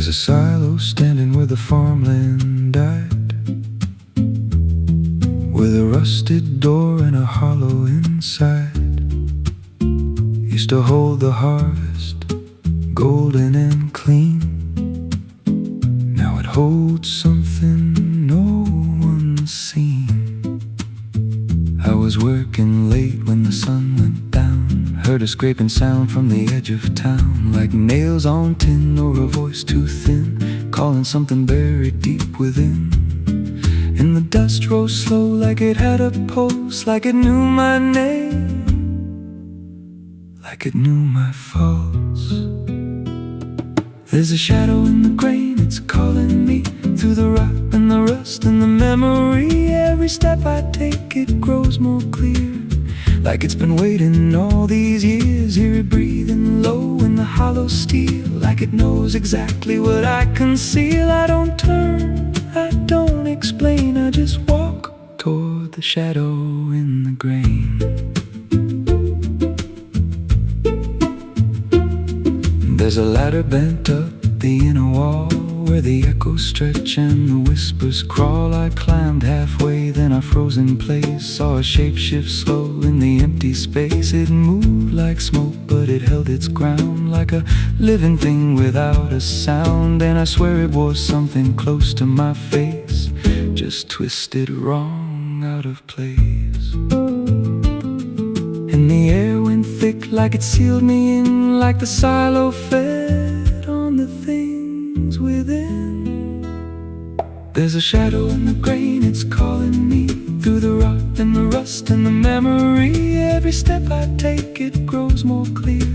There's a silo standing where the farmland died, with a rusted door and a hollow inside. Used to hold the harvest, golden and clean. Now it holds something no one's seen. I was working late when the sun went down, heard a scraping sound from the edge of town, like nails on tin or a voice too thin, calling something buried deep within. And the dust rose slow like it had a pulse, like it knew my name, like it knew my faults. There's a shadow in the grain, it's calling me through the rot and the rust and the memory. Every step I take, it grows more clear, like it's been waiting all these years. Hear it breathing low in the hollow steel, like it knows exactly what I conceal. I don't turn, I don't explain, I just walk toward the shadow in the grain. There's a ladder bent up the inner wall, where the echoes stretch and the whispers crawl. I climbed halfway, then I froze in place, saw a shape shift slow in the empty space. It moved like smoke, but it held its ground, like a living thing without a sound. And I swear it was something close to my face, just twisted wrong, out of place. And the air went thick, like it sealed me in, like the silo fed on the things within. There's a shadow in the grain, it's calling me through the rot and the rust and the memory. Every step I take, it grows more clear,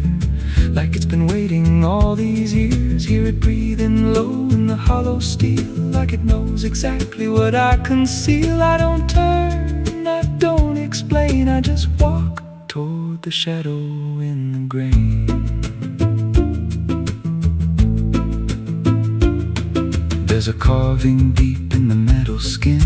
like it's been waiting all these years. Hear it breathing low in the hollow steel, like it knows exactly what I conceal. I don't turn, I don't explain, I just walk toward the shadow in the grain. There's a carving deep in the metal skin,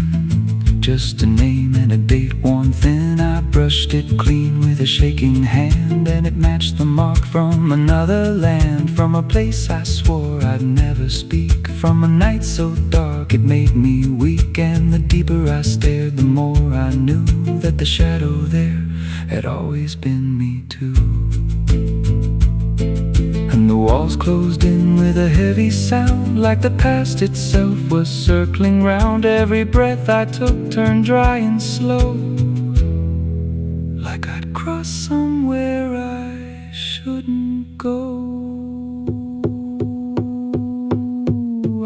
just a name and a date worn thin. I brushed it clean with a shaking hand, and it matched the mark from another land, from a place I swore I'd never speak, from a night so dark it made me weak. And the deeper I stared, the more I knew that the shadow there had always been me too. And the walls closed in with a heavy sound, like the past itself was circling round. Every breath I took turned dry and slow, like I'd crossed somewhere I shouldn't go.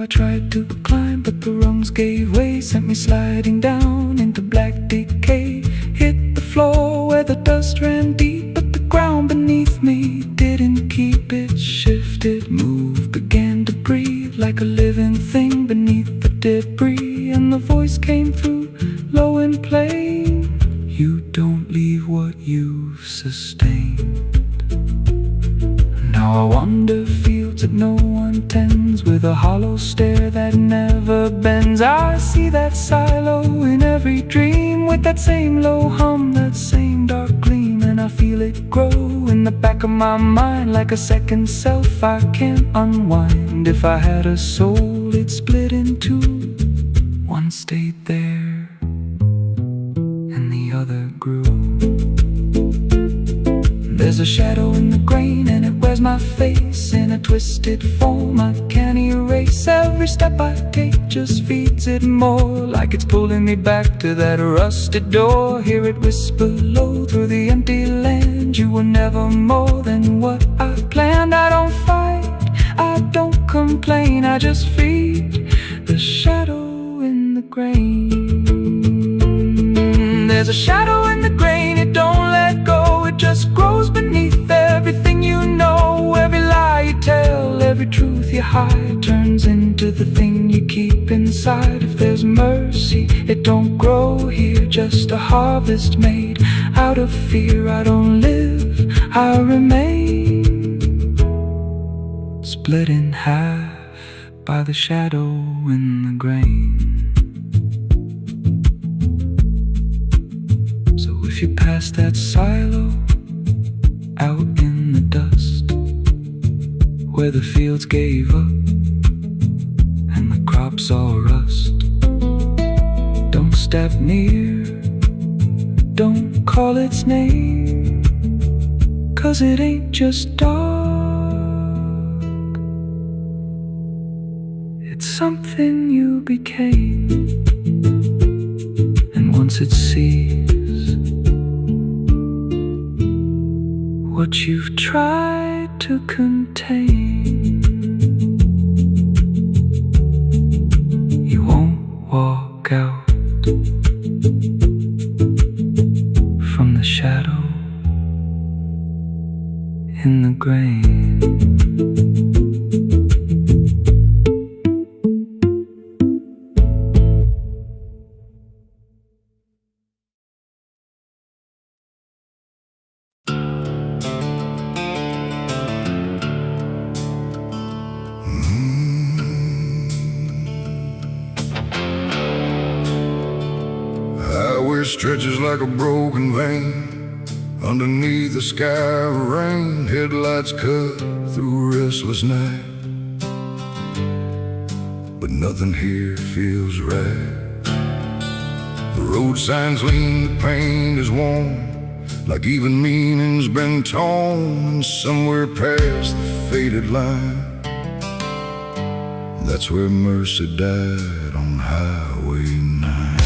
I tried to climb, but the rungs gave way, sent me sliding down into black decay. Hit the floor where the dust ran deep, but the ground beneath me didn't keep. It shifted, moved, began to breathe, like a living thing beneath the debris. And the voice came through, low and plain: you don't leave what you've sustained. Now I wander fields that no one tends, with a hollow stare that never bends. I see that silo in every dream, with that same low hum, that same dark gleam. And I feel it grow in the back of my mind, like a second self I can't unwind. If I had a soul, it'd split in two. One stayed there, and the other grew. There's a shadow in the grain, and it wears my face in a twisted form I can't erase. Every step I take just feeds it more, like it's pulling me back to that rusted door. Hear it whisper low through the empty land: you were never more than what I planned. I don't fight, I don't complain, I just feed the shadow in the grain. There's a shadow in the grain, it don't let go, it just grows beneath everything you know. Every lie you tell, every truth you hide, turns into the thing you keep inside. If there's mercy, it don't grow here, just a harvest made out of fear. I don't live, I remain, split in half by the shadow in the grain. If you pass that silo out in the dust, where the fields gave up lips are rust. Don't step near, don't call its name, 'cause it ain't just dark, it's something you became. And once it sees what you've tried to contain, you won't walk out from the shadow in the grain. Highway stretches like a broken vein underneath the sky of rain. Headlights cut through a restless night, but nothing here feels right. The road signs lean, the paint is worn, like even meaning's been torn. And somewhere past the faded line, that's where mercy died, on Highway 9.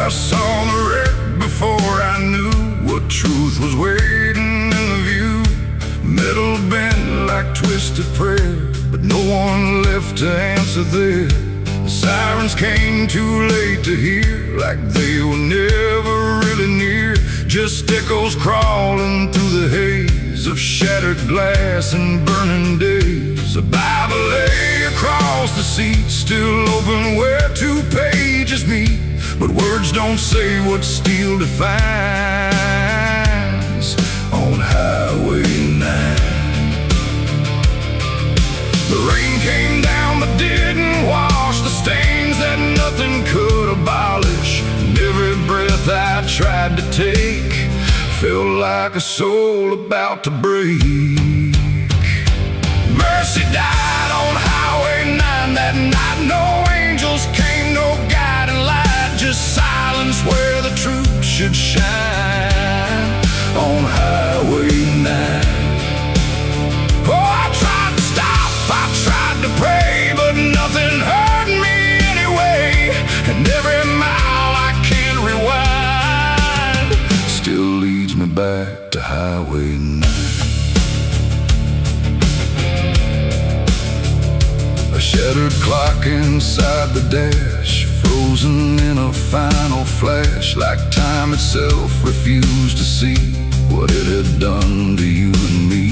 I saw the wreck before I knew what truth was waiting in the view. Metal bent like twisted prayer, but no one left to answer there. The sirens came too late to hear, like they were never really near. Just echoes crawling through the haze of shattered glass and burning days. A Bible lay across the seat, still open where two pages meet. But words don't say what steel defines on Highway 9. The rain came down but didn't wash the stains that nothing could abolish. And every breath I tried to take felt like a soul about to break. Mercy died on Highway 9 that night. No angels came, no guiding light, just silence where the truth should shine on Highway 9. Oh, I tried to stop, I tried to pray, but nothing hurt me anyway. And every mile I can't rewind still leads me back to Highway 9. A shattered clock inside the dash, frozen in a final flash, like time itself refused to see what it had done to you and me.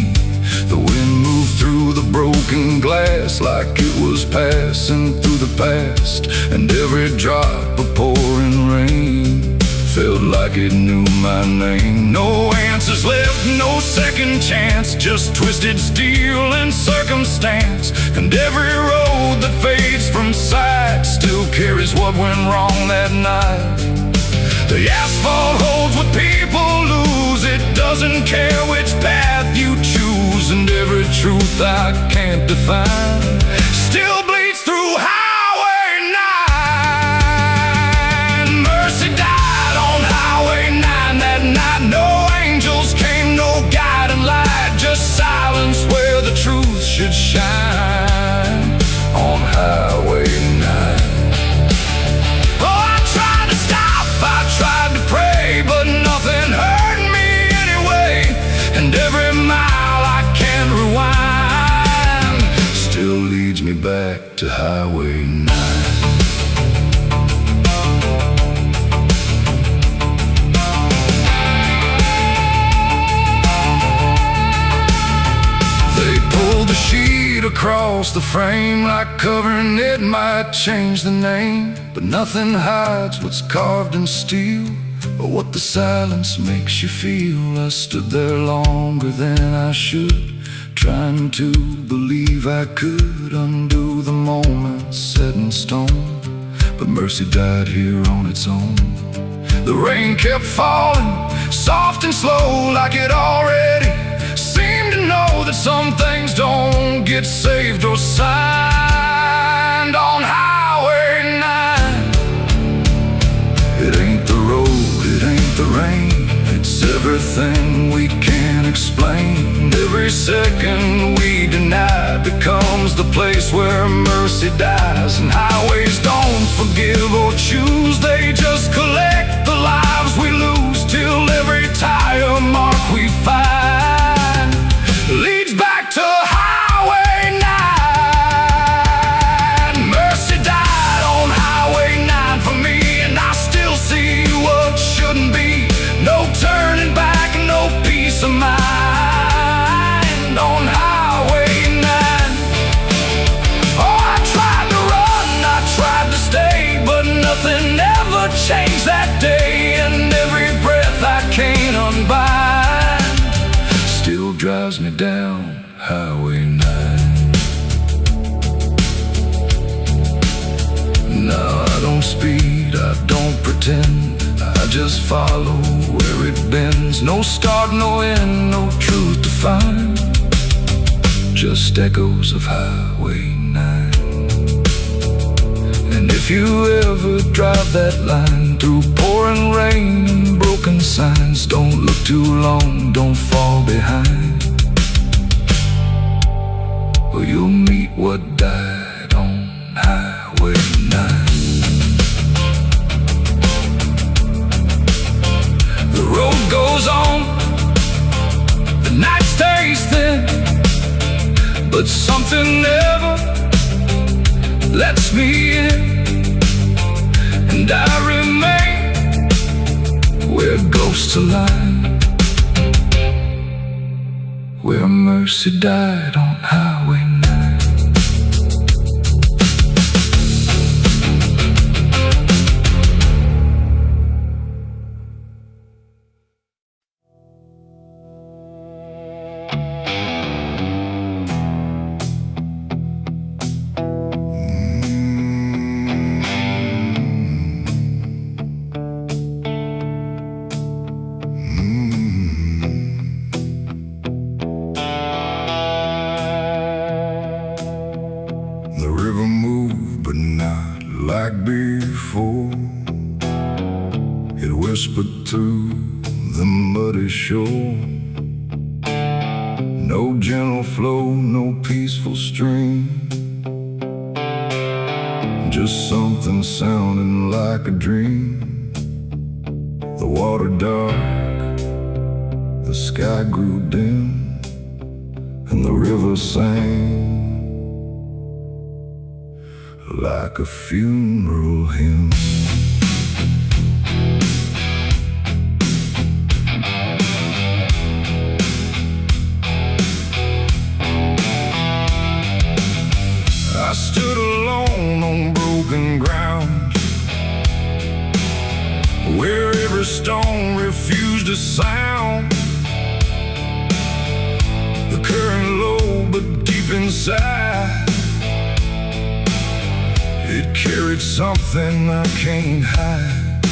The wind moved through the broken glass like it was passing through the past, and every drop of pouring rain felt like it knew my name. No answers left, no second chance, just twisted steel and circumstance. And every road that fades from sight still carries what went wrong that night. The asphalt holds what people lose, it doesn't care which path you choose. And every truth I can't define still bleeds through Highway 9. Mercy died on Highway 9 that night. No angels came, no guiding light, just silence where the truth should shine on Highway 9. Oh, I tried to stop, I tried to pray, but nothing hurt me anyway. And every mile I can't rewind still leads me back to Highway 9. They pulled the sheet across the frame, like covering it might change the name. But nothing hides what's carved in steel, or what the silence makes you feel. I stood there longer than I should, trying to believe I could undo the moment set in stone. But mercy died here on its own. The rain kept falling, soft and slow, like it already seemed to know that some things don't get saved or signed on Highway 9. It ain't the road, it ain't the rain, it's everything we can't explain. Every second we deny becomes the place where mercy dies. And highways don't forgive or choose, they just collect the lives we lose, till every tire mark we find leads back to Highway 9. Mercy died on Highway 9 for me, and I still see what shouldn't be. No turning back, no peace of mind on Highway 9. Oh, I tried to run, I tried to stay, but nothing ever changed that day. And every breath I can't unbind still drives me down Highway 9. No, I don't speed, I don't pretend, I just follow where it bends. No start, no end, no truth to find, just echoes of Highway 9. And if you ever drive that line through pouring rain and broken signs, don't look too long, don't fall behind, or you'll meet what died on Highway 9. The road goes on, the night stays thin, but something never lets me in. And I remain where ghosts align, where mercy died on Highway 9. Like before, it whispered through the muddy shore. No gentle flow, no peaceful stream, just something sounding like a dream. The water dark, the sky grew dim, and the river sang like a funeral hymn. I stood alone on broken ground, where every stone refused a sound. The current low but deep inside, it carried something I can't hide.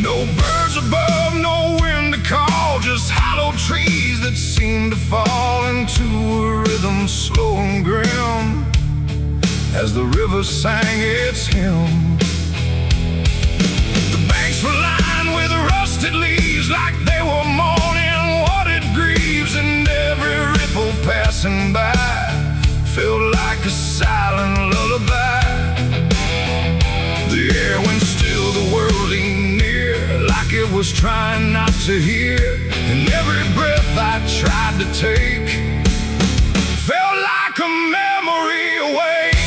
No birds above, no wind to call, just hollow trees that seem to fall into a rhythm slow and grim, as the river sang its hymn. The banks were lined with rusted leaves, like they were mourning what it grieves, and every ripple passing by felt like a silent lullaby. The air went still, the world leaned near, like it was trying not to hear. And every breath I tried to take felt like a memory awake.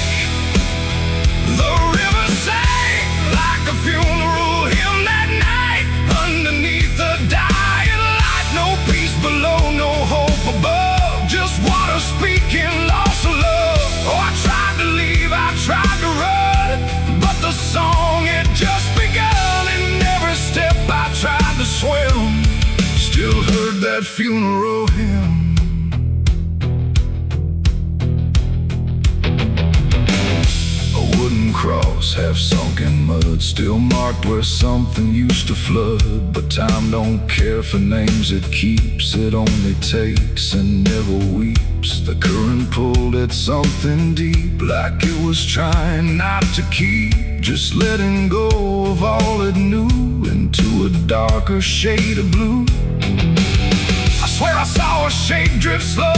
The river sang like a funeral hymn that night, underneath the dying light. No peace below, no hope above, just water speaking loss of love. Oh, I tried to leave, I tried to run, but the song had just begun. And every step I tried to swim still heard that funeral hymn. A wooden cross cross, half sunk in mud, still marked where something used to flood. But time don't care for names it keeps, it only takes and never weeps. The current pulled at something deep, like it was trying not to keep, just letting go of all it knew into a darker shade of blue. I swear I saw a shape drift slow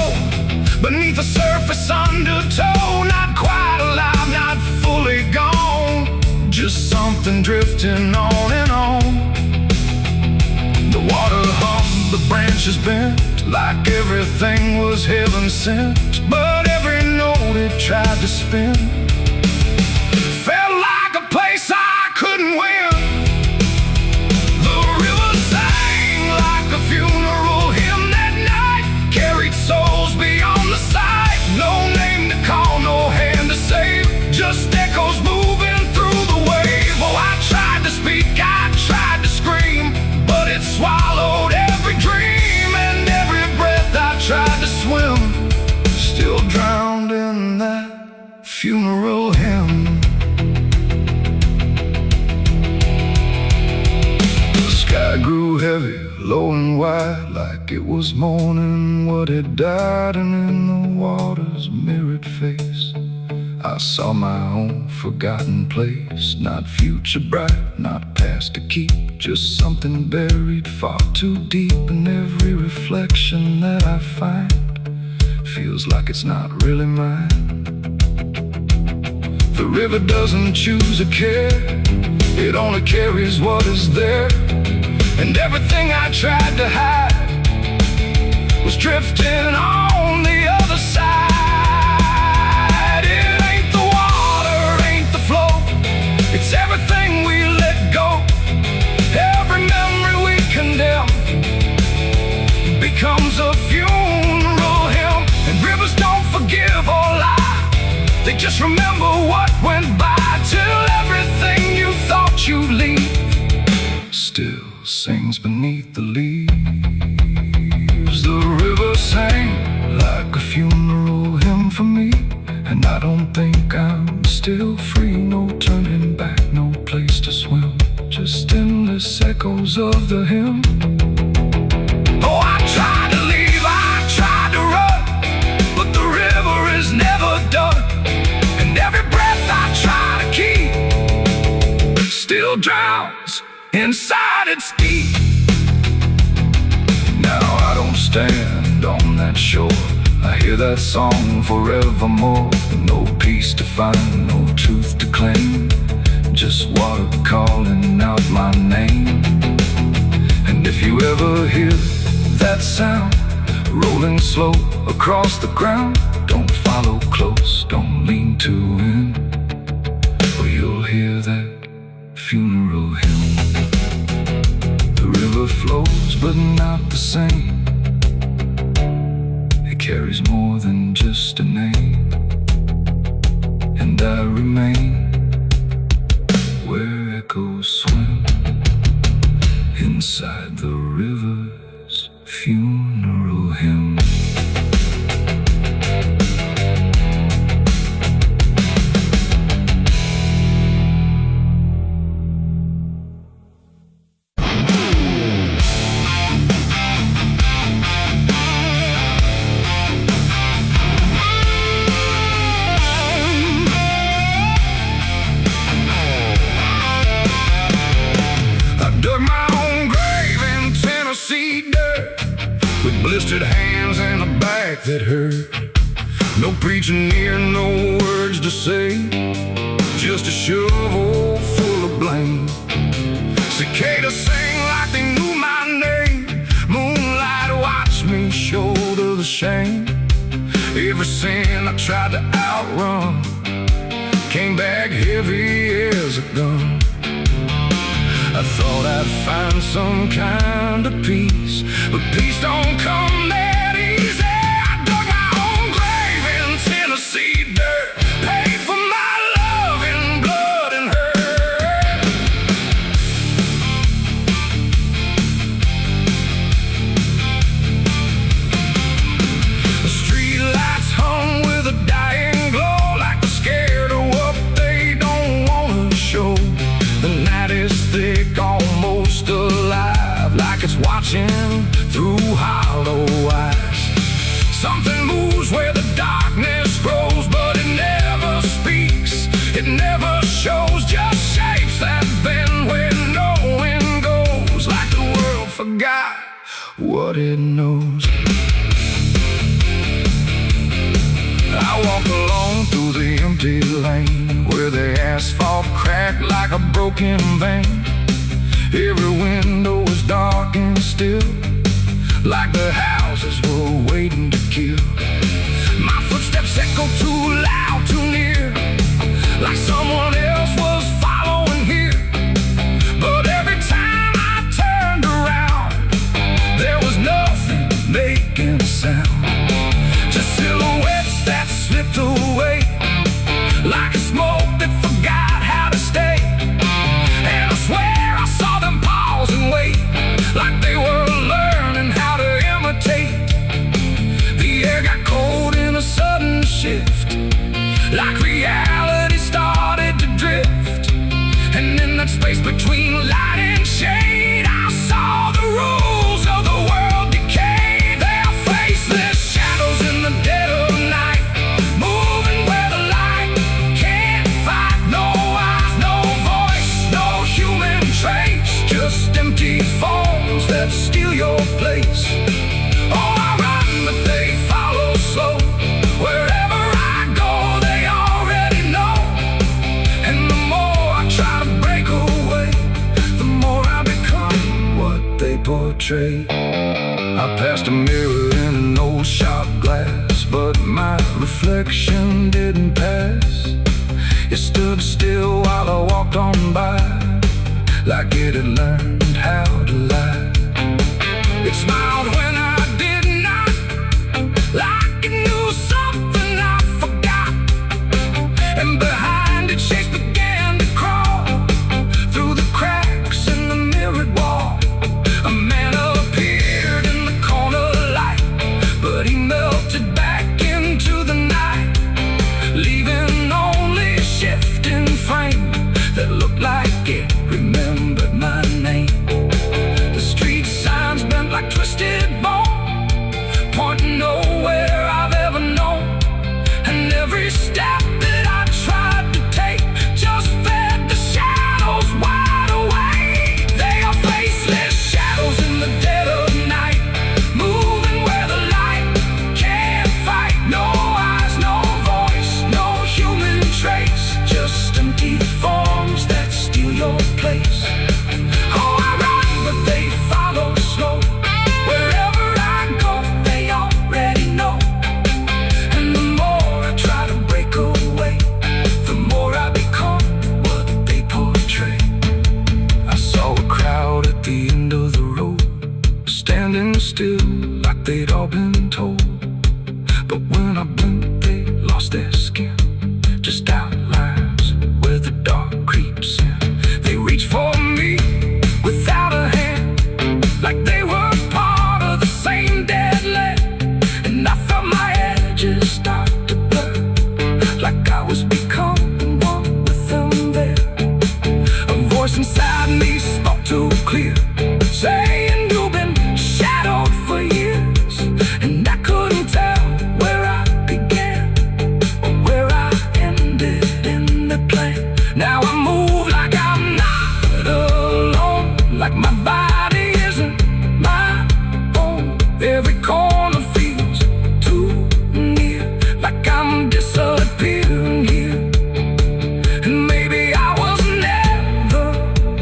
beneath the surface undertow, not quite alive, not fully gone, just something drifting on and on. The water hummed, the branches bent, like everything was heaven sent. But every note it tried to spin felt like a place I couldn't win. The river sang like a funeral hymn that night, carried souls beyond the sight. No name to call, no hand to save, just echoes moving through the wave. Oh, I tried to speak, I tried to scream, but it swallowed every dream, and every breath I tried to swim, still drowned in that funeral hymn. The sky grew heavy, low and wide, like it was mourning what had died. And in the water's mirrored face, I saw my own forgotten place. Not future bright, not past to keep, just something buried far too deep. And every reflection that I find feels like it's not really mine. The river doesn't choose a care, it only carries what is there. And everything I tried to hide was drifting on the other side. It ain't the water, ain't the flow, it's everything we let go. Every memory we condemn becomes a funeral hymn. And rivers don't forgive or lie, they just remember what went by, till everything you thought you'd leave still sings beneath the leaves. The river sang like a funeral hymn for me, and I don't think I'm still free. No turning back, no place to swim, just endless echoes of the hymn. Oh, I tried to leave, I tried to run, but the river is never done. And every breath I try to keep still drowns inside its deep. Now I don't stand on that shore, I hear that song forevermore. No peace to find, no truth to claim, just water calling out my name. And if you ever hear that sound rolling slow across the ground, don't follow close, don't lean too in, or you'll hear that funeral hymn. The river flows but not the same, it carries more than just a name. And I remain where echoes swim, inside the river's funeral hymn. Blistered hands and a back that hurt, no preaching near, no words to say, just a shovel full of blame. Cicadas sing like they knew my name, moonlight watched me shoulder the shame. Every sin I tried to outrun came back heavy as a gun. I thought I'd find some kind of peace, but peace don't come that easy. I dug my own grave in Tennessee dirt, paid for my love in blood and hurt. The street lights hung with a dying glow, like they're scared of what they don't want to watching through hollow eyes. Something moves where the darkness grows, but it never speaks, it never shows, just shapes that bend when no wind goes, like the world forgot what it knows. I walk alone through the empty lane, where the asphalt cracked like a broken vein. Every window was dark and still, like the houses were waiting to kill. My footsteps echo too loud, too near, like someone else was following here. But every time I turned around, there was nothing making a sound, just silhouettes that slipped away, like a smoke that forgot how to stay. And I swear I saw them pause and wait, like they were learning how to imitate. The air got cold in a sudden shift, like reality started to drift. And in that space between light and shade, I saw the rules of the world decay. They are faceless shadows in the dead of night, moving where the light can't fight. No eyes, no voice, no human trace, just empty forms that steal your place. Oh, I run, but they follow slow. Wherever I go, they already know. And the more I try to break away, the more I become what they portray. I passed a mirror in an old shot glass, but my reflection didn't pass. It stood still while I walked on by, like it had learned how to lie. It smiled when I did not, like it knew something I forgot. And behind it, shapes began to crawl through the cracks in the mirrored wall. A man appeared in the corner light, but he melted back into the night, leaving only a shifting frame that looked like it remembered my name. The street signs bent like twisted bone, pointing nowhere I've ever known. And every step that I tried to take just fed the shadows wide awake. They are faceless shadows in the dead of night, moving where the light can't fight. No eyes, no voice, no human trace, just empty forms that steal your place. Oh, I run, but they follow slow. Wherever I go, they already know. And the more I try to break away, the more I become what they portray. I saw a crowd at the end of the road, standing still like they'd all been told. But when I blinked, they lost their skin, just outlines where the dark creeps in. They reach for me without a hand, like they were part of the same deadly. And I felt my edges start to blur, like I was becoming one with them there. A voice inside me spoke too clear, saying you've been shadowed for years. And I couldn't tell where I began or where I ended in the plan. Now I move like I'm not alone, like my body isn't my own. Every corner feels too near, like I'm disappearing here. And maybe I was never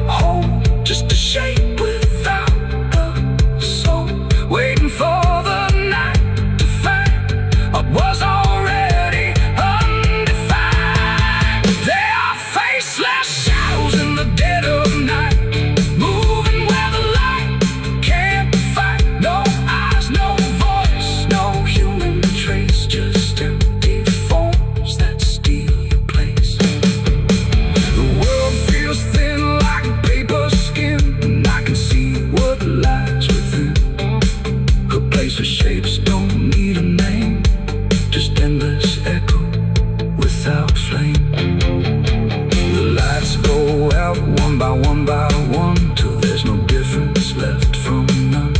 whole, just a shape without a soul, waiting for the night to find what was already undefined. They are faceless shadows in the dead of night, moving where the light can't fight. No eyes, no voice, no human trace, just empty forms that steal your place. The world feels thin like paper skin, and I can see what lies within. A place where shapes don't need a name, just endless echo without flame. The lights go out one by one, till there's no difference left from none.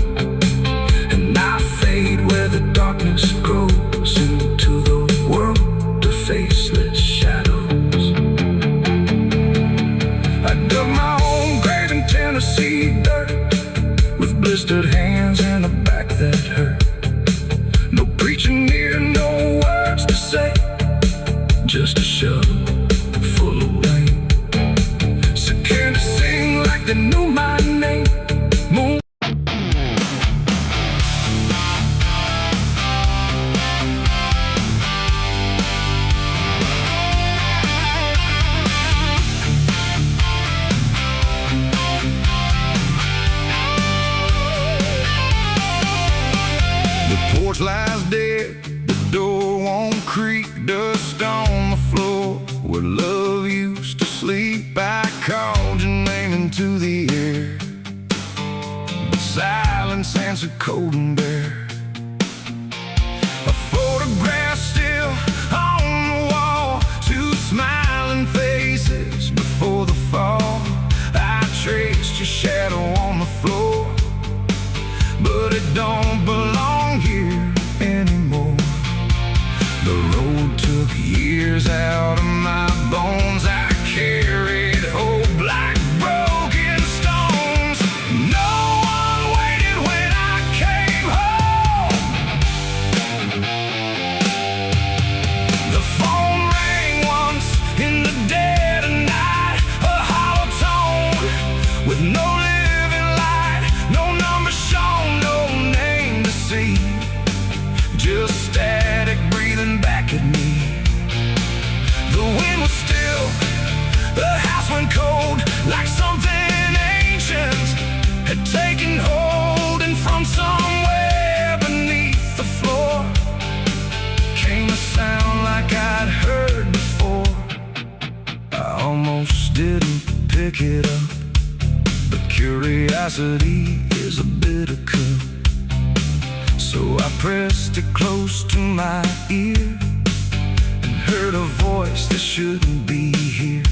porch lies dead, the door won't creak, dust on the floor where love used to sleep. I called your name into the air, but silence answered cold and bare. A photograph still on the wall, two smiling faces before the fall. I traced your shadow on the floor, but it don't belong here anymore. The road took years out of my bones. I carried hope like broken stones. No one waited when I came home. The phone rang once in the dead of night, a hollow tone with no living light, no number shown, no name to see, just static breathing back at me. The wind was still, the house went cold, like something ancient had taken hold, and from somewhere beneath the floor came a sound like I'd heard before. I almost didn't pick it up, but curiosity is a bitter cup. So I pressed it close to my ear and heard a voice that shouldn't be here.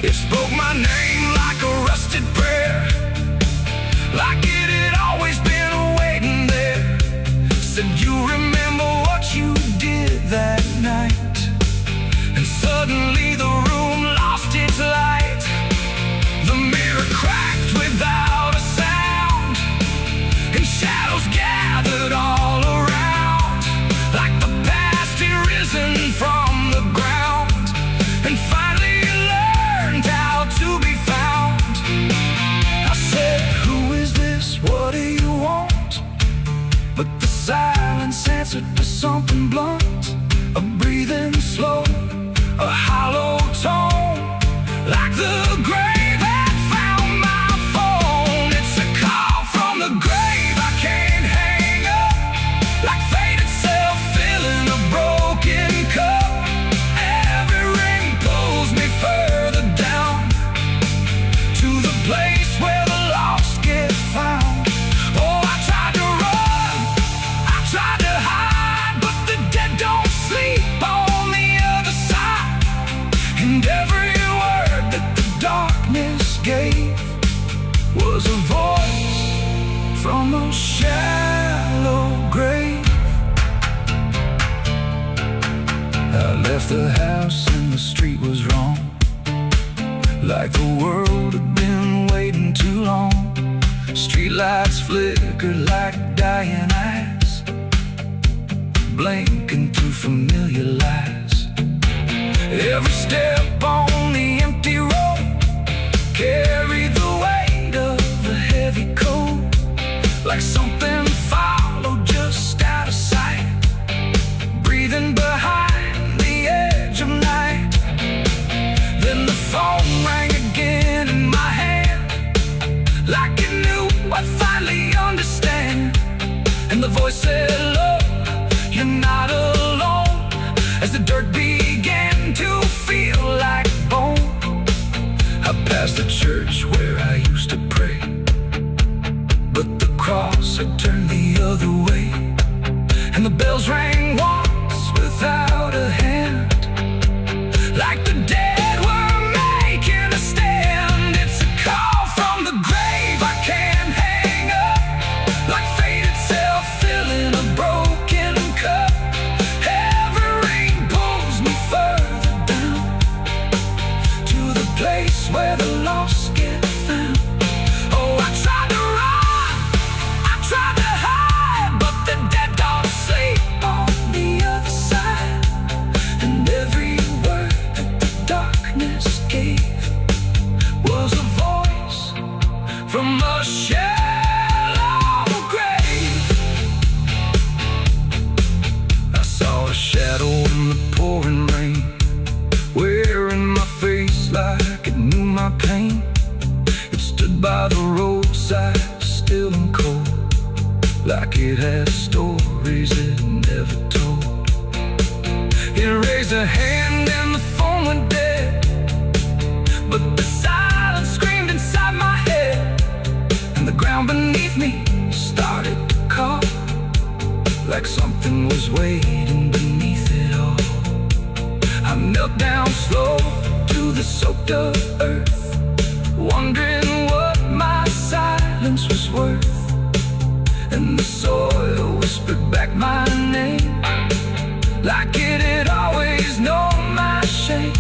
It spoke my name like a rusted prayer, like it had always been waiting there. Said, you remember what you did that night? And suddenly the room lost its light. The mirror cracked without a sound, and shadows gathered all around, like the past had risen from the ground and finally learned how to be found. I said, who is this? What do you want? But the silence answered with something blunt, a breathing slow, a hollow tone, like the grave had found my phone. It's a call from the grave I can't hang up, like fate itself filling a broken cup. Every ring pulls me further down to the place where the lost get found. Oh, I tried to run, I tried to hide, but the dead don't sleep on the other side. And every word that the darkness gave was a voice from a shallow grave. I left the house and the street was wrong, like the world had been waiting too long. Streetlights flickered like dying eyes, blinking through familiar lies. Every step on the empty road carried the weight of a heavy coat, like something followed just out of sight, breathing behind the edge of night. Then the phone rang again in my hand, like it knew I'd finally understand. And the voice said, look, you're not alone, as the dirt began to feel like bone. I passed the church where I used to pray, but the cross had turned the other way, and the bells rang once without a hand, like the dead were making a stand. It's a call from the grave I can't hang up, like fate itself filling a broken cup. Every ring pulls me further down to the place where the lost get found. Oh, I tried to run, I tried to hide, but the dead don't sleep on it had stories it never told. He raised a hand and the phone went dead, but the silence screamed inside my head, and the ground beneath me started to call, like something was waiting beneath it all. I knelt down slow to the soaked up earth, wondering what my silence was worth. And the soil whispered back my name, like it had always known my shame.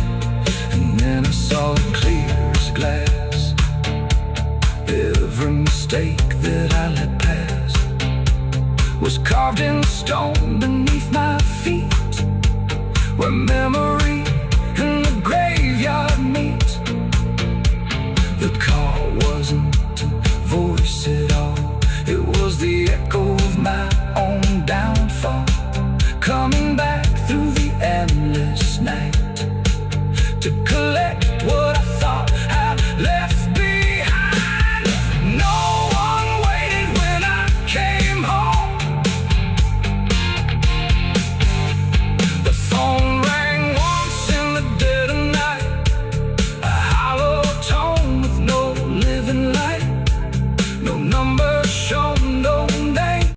And then I saw it clear as glass, every mistake that I let pass was carved in stone beneath my feet, where memory and the graveyard meet. The call wasn't a voice at all, it was the echo of my own downfall, coming back through the endless night to collect what I thought I'd left behind. No one waited when I came home. The phone rang once in the dead of night, a hollow tone with no living light, no number shown, no name.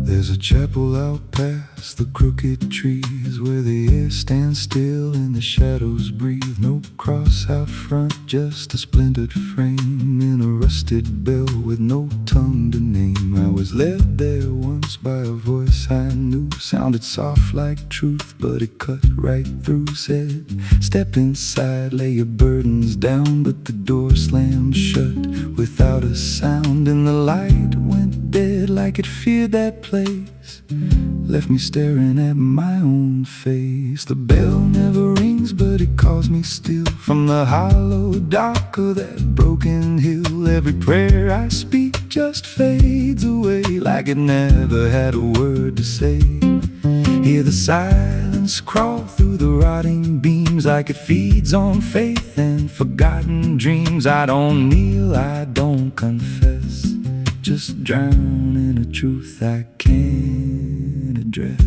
There's a chapel out past the crooked trees, where the air stands still and the shadows breathe. No cross out front, just a splintered frame in a rusted bell with no tongue to name. I was led there once by a voice I knew, sounded soft like truth, but it cut right through. Said, step inside, lay your burdens down, but the door slammed shut without a sound, and the light went dead like it feared that place, left me staring at my own face. The bell never rings, but it calls me still from the hollow dark of that broken hill. Every prayer I speak just fades away, like it never had a word to say. Hear the silence crawl through the rotting beams, like it feeds on faith and forgotten dreams. I don't kneel, I don't confess, just drown in a truth I can't address.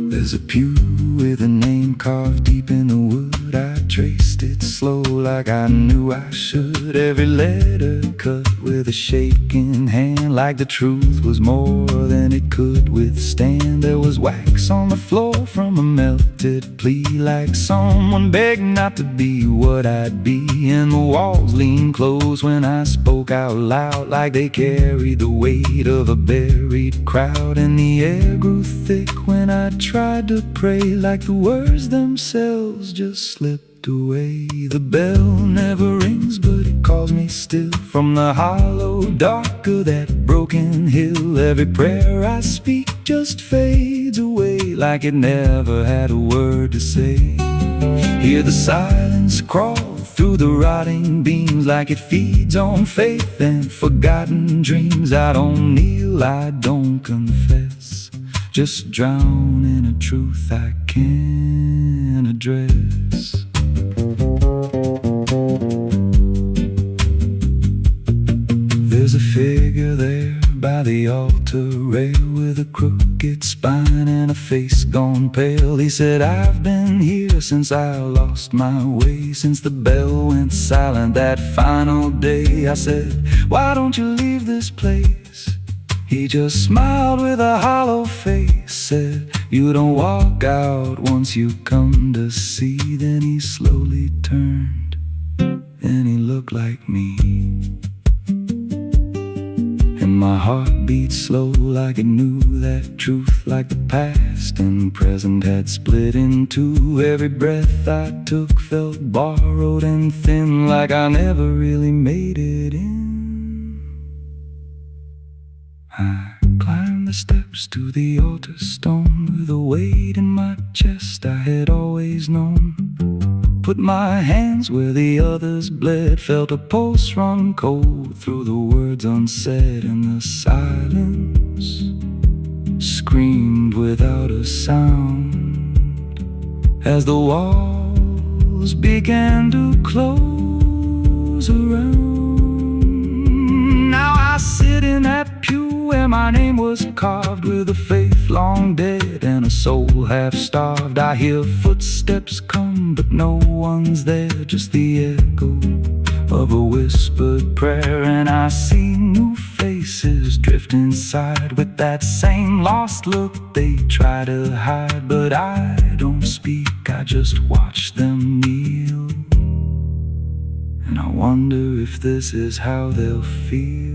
There's a pew with a name carved deep in the wood. I traced it slow like I knew I should, every letter cut with a shaking hand, like the truth was more than it could withstand. There was wax on the floor from a melted plea, like someone begged not to be what I'd be. And the walls leaned close when I spoke out loud, like they carried the weight of a buried crowd. And the air grew thick when I tried to pray, like the words themselves just slipped away. The bell never rings, but it calls me still from the hollow dark of that broken hill. Every prayer I speak just fades away, like it never had a word to say. Hear the silence crawl through the rotting beams, like it feeds on faith and forgotten dreams. I don't kneel, I don't confess, just drown in a truth I can't address. There's a figure there by the altar rail, with a crooked spine and a face gone pale. He said, I've been here since I lost my way, since the bell went silent that final day. I said, why don't you leave this place? He just smiled with a hollow face, said, you don't walk out once you come to see. Then he slowly turned, and he looked like me. And my heart beat slow, like it knew that truth, like the past and present had split in two. Every breath I took felt borrowed and thin, like I never really made it in. I climbed the steps to the altar stone, with a weight in my chest I had always known. Put my hands where the others bled, felt a pulse run cold through the words unsaid, and the silence screamed without a sound as the walls began to close around. Now I sit in that pew where my name was carved, with a faith long dead and a soul half starved. I hear footsteps come, but no one's there, just the echo of a whispered prayer. And I see new faces drift inside with that same lost look they try to hide. But I don't speak, I just watch them kneel, and I wonder if this is how they'll feel.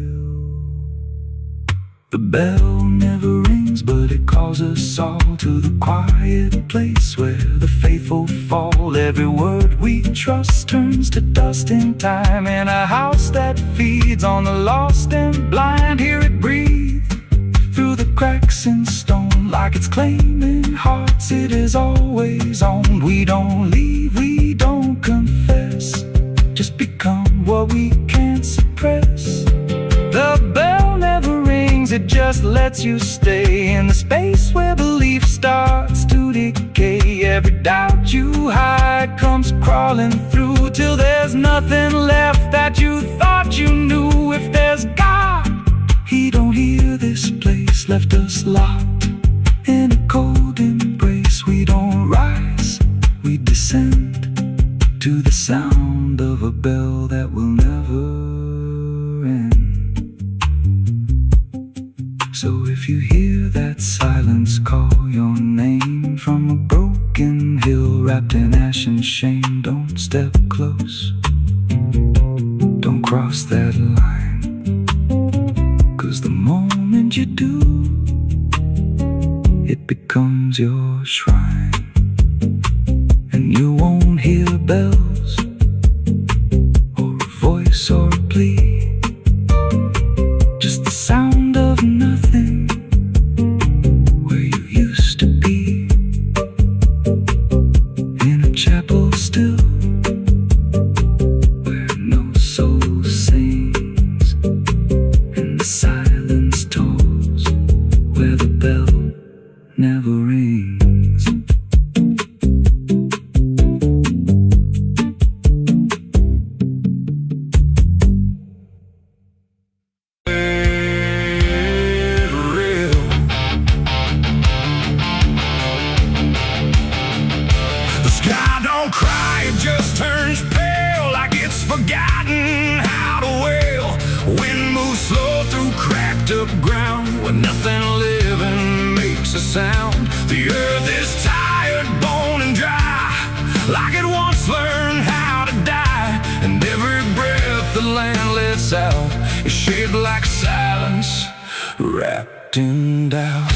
The bell never rings, but it calls us all to the quiet place where the faithful fall. Every word we trust turns to dust in time, in a house that feeds on the lost and blind. Hear it breathe through the cracks in stone, like it's claiming hearts it is always on. We don't leave, we don't confess, just become what we can't suppress. The bell never rings, it just lets you stay in the space where belief starts to decay. Every doubt you hide comes crawling through, till there's nothing left that you thought you knew. If there's God, He don't hear this place, left us locked in a cold embrace. We don't rise, we descend to the sound of a bell that will never end. So if you hear that silence call your name from a broken hill wrapped in ash and shame, don't step close, don't cross that line, 'cause the moment you do, it becomes your shrine. And you won't hear bells or a voice or a plea, just the sound of nothing where you used to be, in a chapel still where no soul sings, and the silence tolls where the bell never rings. Nothing living makes a sound. The earth is tired, bone and dry, like it once learned how to die. And every breath the land lets out is shaped like silence, wrapped in doubt.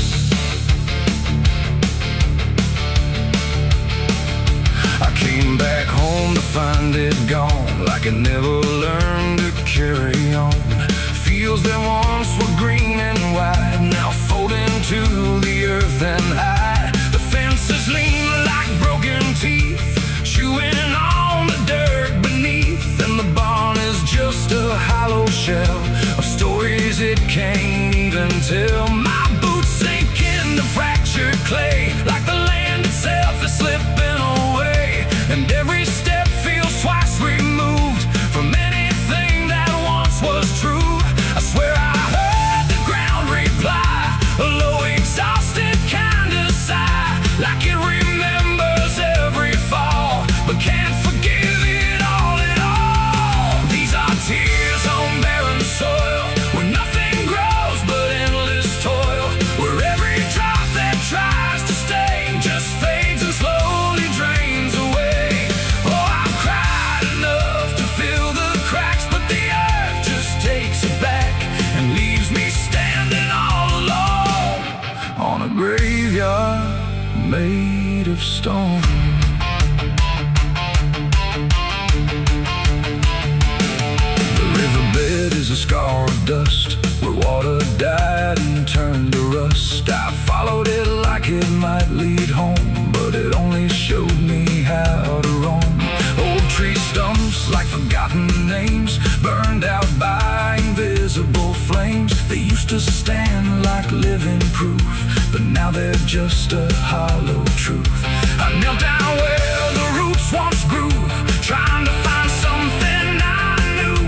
I came back home to find it gone, like it never learned to carry on. Fields that once were green and wide, now folding to the earth and hide. The fences lean like broken teeth, chewing on the dirt beneath. And the barn is just a hollow shell of stories it can't even tell. My boots sink into fractured clay, like the land itself is slipping away. And every step feels twice removed from anything that once was true. I swear I heard the ground reply, a low exhausted kind of sigh, like it remembers every fall, but can't forgive it all at all. These are tears on barren soil, where nothing grows but endless toil, where every drop that tries to stay just fades and slowly drains away. Oh, I've cried enough to fill the cracks, but the earth just takes it back and leaves me standing all alone on a graveyard made of stone. The riverbed is a scar of dust, where water died and turned to rust. I followed it like it might lead home, but it only showed me how to roam. forgotten names, burned out by invisible flames. They used to stand like living proof, but now they're just a hollow truth. I knelt down where the roots once grew, trying to find something I knew,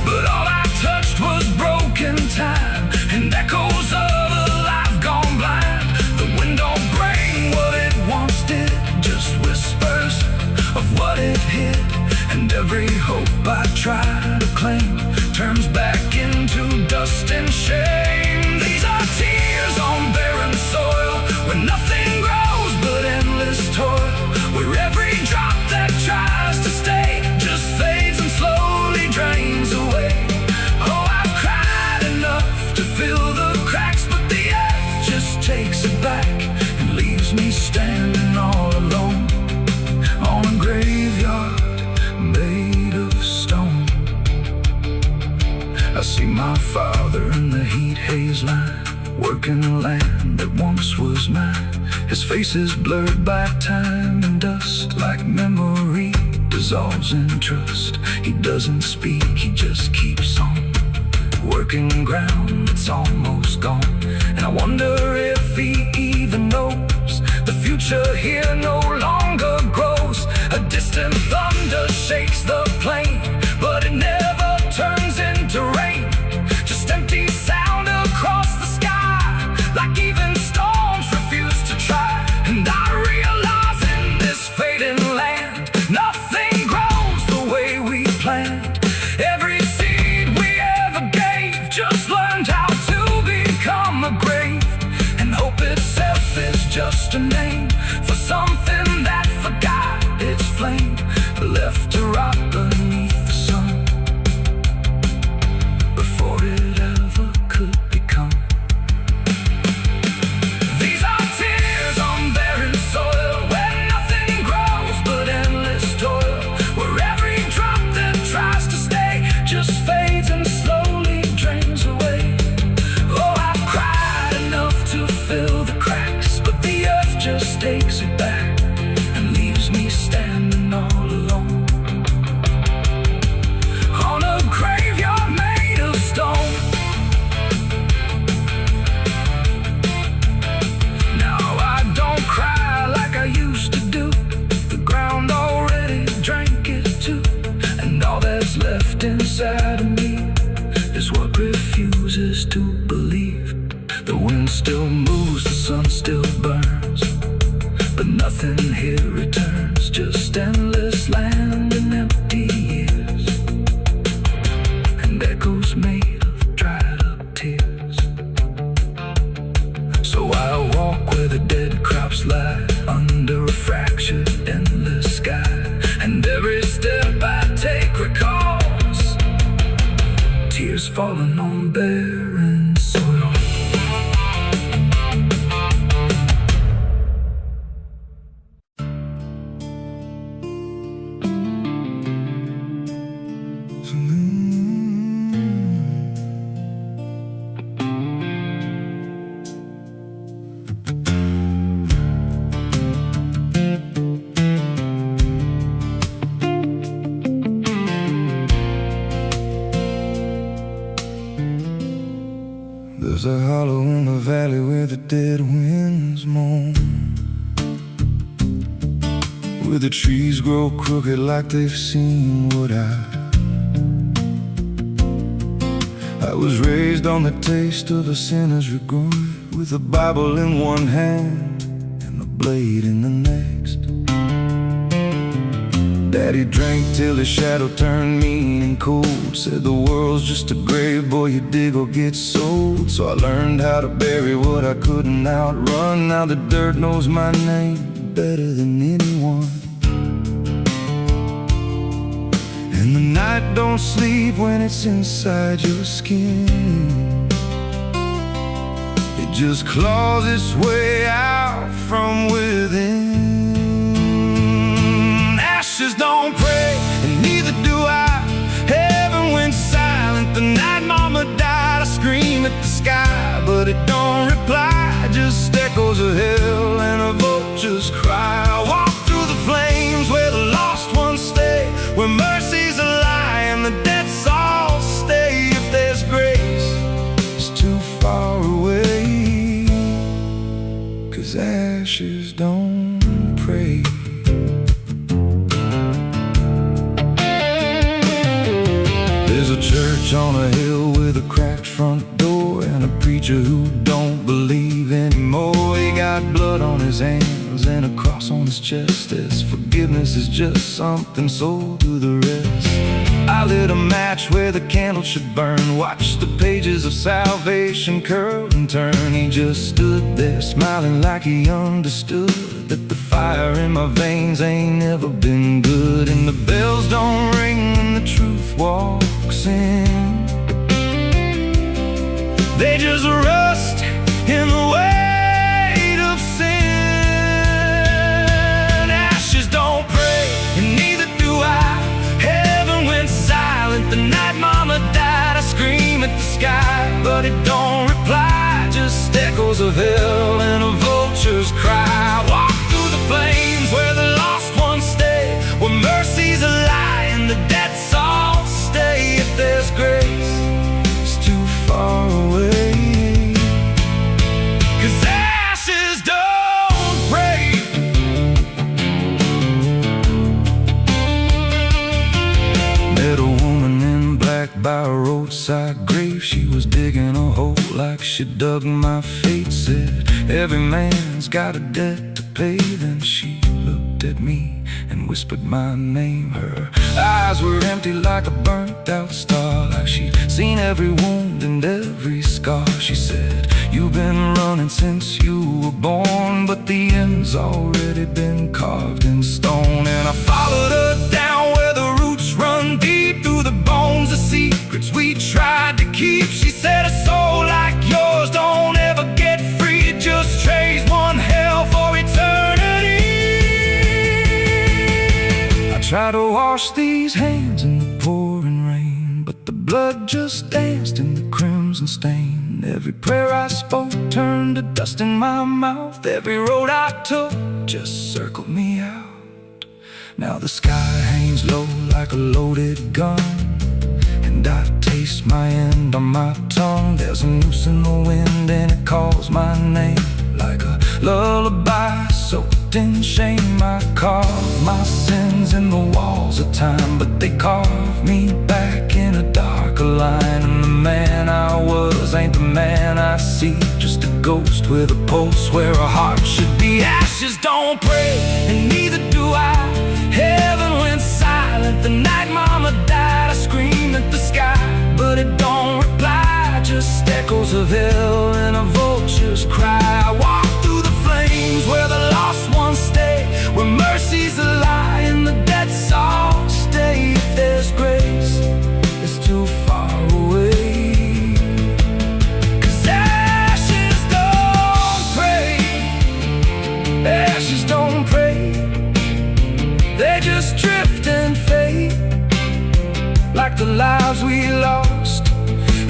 but all I touched was broken time and echoes of a life gone blind. The wind don't bring what it once did, just whispers of what it hid, and every hope I try to claim turns back into dust and shame. These are tears on barren soil, where nothing grows but endless toil, where every drop that tries to stay just fades and slowly drains away. Oh, I've cried enough to fill the cracks, but the earth just takes it back and leaves me standing all alone on a graveyard made of stone. I see my father in the heat haze line, working the land that once was mine. His face is blurred by time and dust, like memory dissolves in trust. He doesn't speak, he just keeps on working ground that's almost gone. And I wonder if he even knows the future here no longer grows. A distant thunder shakes the plain, but it never turns into rain. Just empty sound across the sky, like even storms refuse to try. And I realize in this fading land, nothing grows the way we planned. Every seed we ever gave just learned how to become a grave, and hope itself is just a name for something that forgot its flame, left to rot beneath the sun before it ever could become. These are tears on barren soil, where nothing grows but endless toil, where every drop that tries to stay just fades and slowly drains away. Oh, I've cried enough to fill the cracks, but the earth just takes it back and leaves me standing all alone on a graveyard made of stone. Now I don't cry like I used to do, the ground already drank it too, and all that's left inside of me is what refuses to believe. The wind still moves, the sun still burns, but nothing here returns, just endless land and empty years, and echoes made of dried up tears. So I walk where the dead crops lie, under a fractured endless sky, and every step I take recalls tears falling on barren soil. There's a hollow in the valley where the dead winds moan, where the trees grow crooked like they've seen what I was raised on the taste of a sinner's regret, with a Bible in one hand and a blade in the next. Daddy drank till his shadow turned mean and cold, said the world's just a grave, boy, you dig or get sold. So I learned how to bury what I couldn't outrun. Now the dirt knows my name better than anyone, and the night don't sleep when it's inside your skin. It just claws its way out from within. Ashes don't pray, and neither do I. Heaven went silent the night mama died. I scream at the sky, but it don't reply, just echoes of hell and a vulture's cry. I walk through the flames where the lost ones stay, where mercy's a lie 'cause ashes don't pray. There's a church on a hill with a cracked front door and a preacher who don't believe anymore. He got blood on his hands and a cross on his chest, as forgiveness is just something sold to the rest. I lit a match where the candle should burn, watched the pages of salvation curl and turn. He just stood there smiling like he understood that the fire in my veins ain't never been good. And the bells don't ring when the truth walks in, they just rust in the weight of sin. Ashes don't pray, and neither do I. Heaven went silent the night mama died. I scream at the sky, but it don't reply, just echoes of hell and a vulture's cry. Walk through the flames where the lost ones stay, where mercy's a lie and the debt's all stay. If there's grace, it's too far away, 'cause ashes don't break. Met a woman in black by a roadside grave. She was digging a hole like she dug my fate. Said every man's got a debt to pay. Then she looked at me and whispered my name. Her eyes were empty like a burnt out star, like she'd seen every wound and every scar. She said, you've been running since you were born, but the end's already been carved in stone. And I followed her down where the roots run deep through the bones, the secrets we tried to keep. She said, a soul like yours don't ever get free, it just trades one hell for eternity. I try to wash these hands in the pouring rain, but the blood just danced in the crimson stain. Every prayer I spoke turned to dust in my mouth. Every road I took just circled me out. Now the sky hangs low like a loaded gun, and I taste my end on my tongue. There's a noose in the wind and it calls my name like a lullaby soaked in shame. I carve my sins in the walls of time, but they carve me back in a darker line. And the man I was ain't the man I see, just a ghost with a pulse where a heart should be. Ashes don't pray, and neither do I. Heaven went silent the night mama died. I screamed at the sky, but it don't reply, just echoes of hell and a vulture's cry. I walk through the flames where the lost ones stay, where mercy's a lie and the debt's all stay. If there's grace, it's too far away, 'cause ashes don't pray. Ashes don't pray, they just drift and fade, like the lives we lost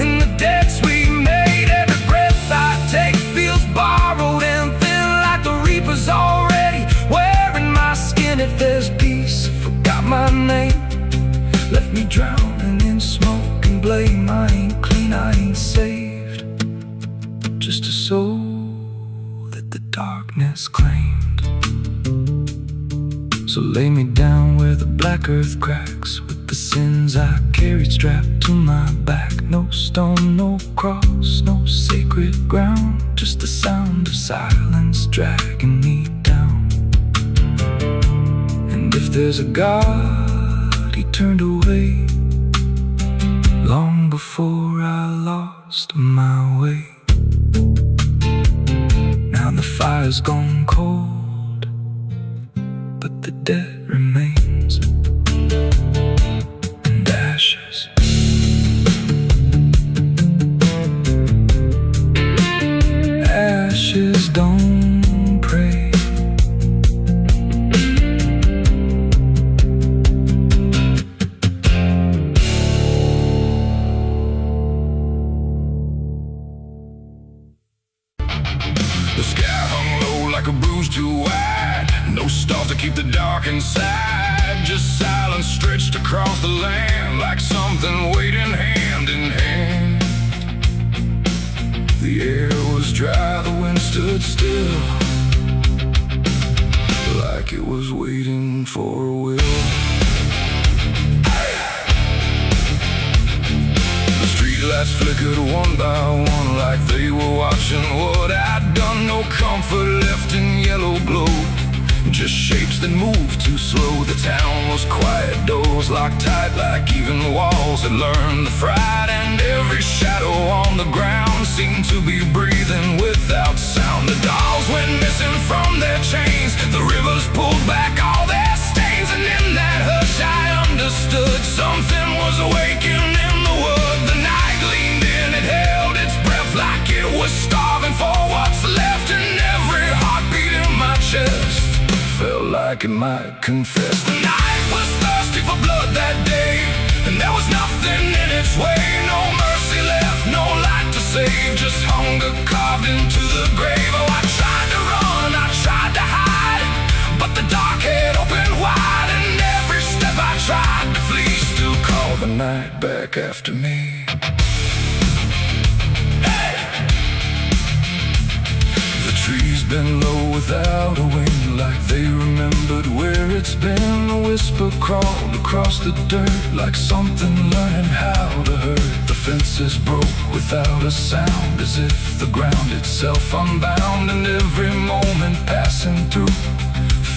and the debts we made. Every breath I take feels borrowed and thin, like the reaper's already wearing my skin. If there's peace, forgot my name, left me drowning in smoke and blame. I ain't clean, I ain't saved, just a soul that the darkness claimed. So lay me down where the black earth cracks, with the sins I carried strapped to my back. No stone, no cross, no sacred ground, just the sound of silence dragging me down. And if there's a God, he turned away long before I lost my way. Now the fire's gone cold, but the debt remains, and ashes. Ashes don't pray. The sky hung low like a bruise too wide, no stars to keep the dark inside, just silence stretched across the land like something waiting hand in hand. The air was dry, the wind stood still, like it was waiting for a will. The streetlights flickered one by one like they were watching what I'd done. No comfort left in yellow glow, just shapes that moved too slow. The town was quiet, doors locked tight like even walls had learned the fright. And every shadow on the ground seemed to be breathing without sound. The dolls went missing from their chains, the rivers pulled back all their stains. And in that hush I understood something was awakening in the wood. The night leaned in, it held its breath like it was starving for what's left. And every heartbeat in my chest felt like it might confess. The night was thirsty for blood that day, and there was nothing in its way. No mercy left, no light to save, just hunger carved into the grave. Oh, I tried to run, I tried to hide, but the dark had opened wide. And every step I tried to flee still called the night back after me. Trees bend low without a wing, like they remembered where it's been. A whisper crawled across the dirt, like something learning how to hurt. The fences broke without a sound, as if the ground itself unbound. And every moment passing through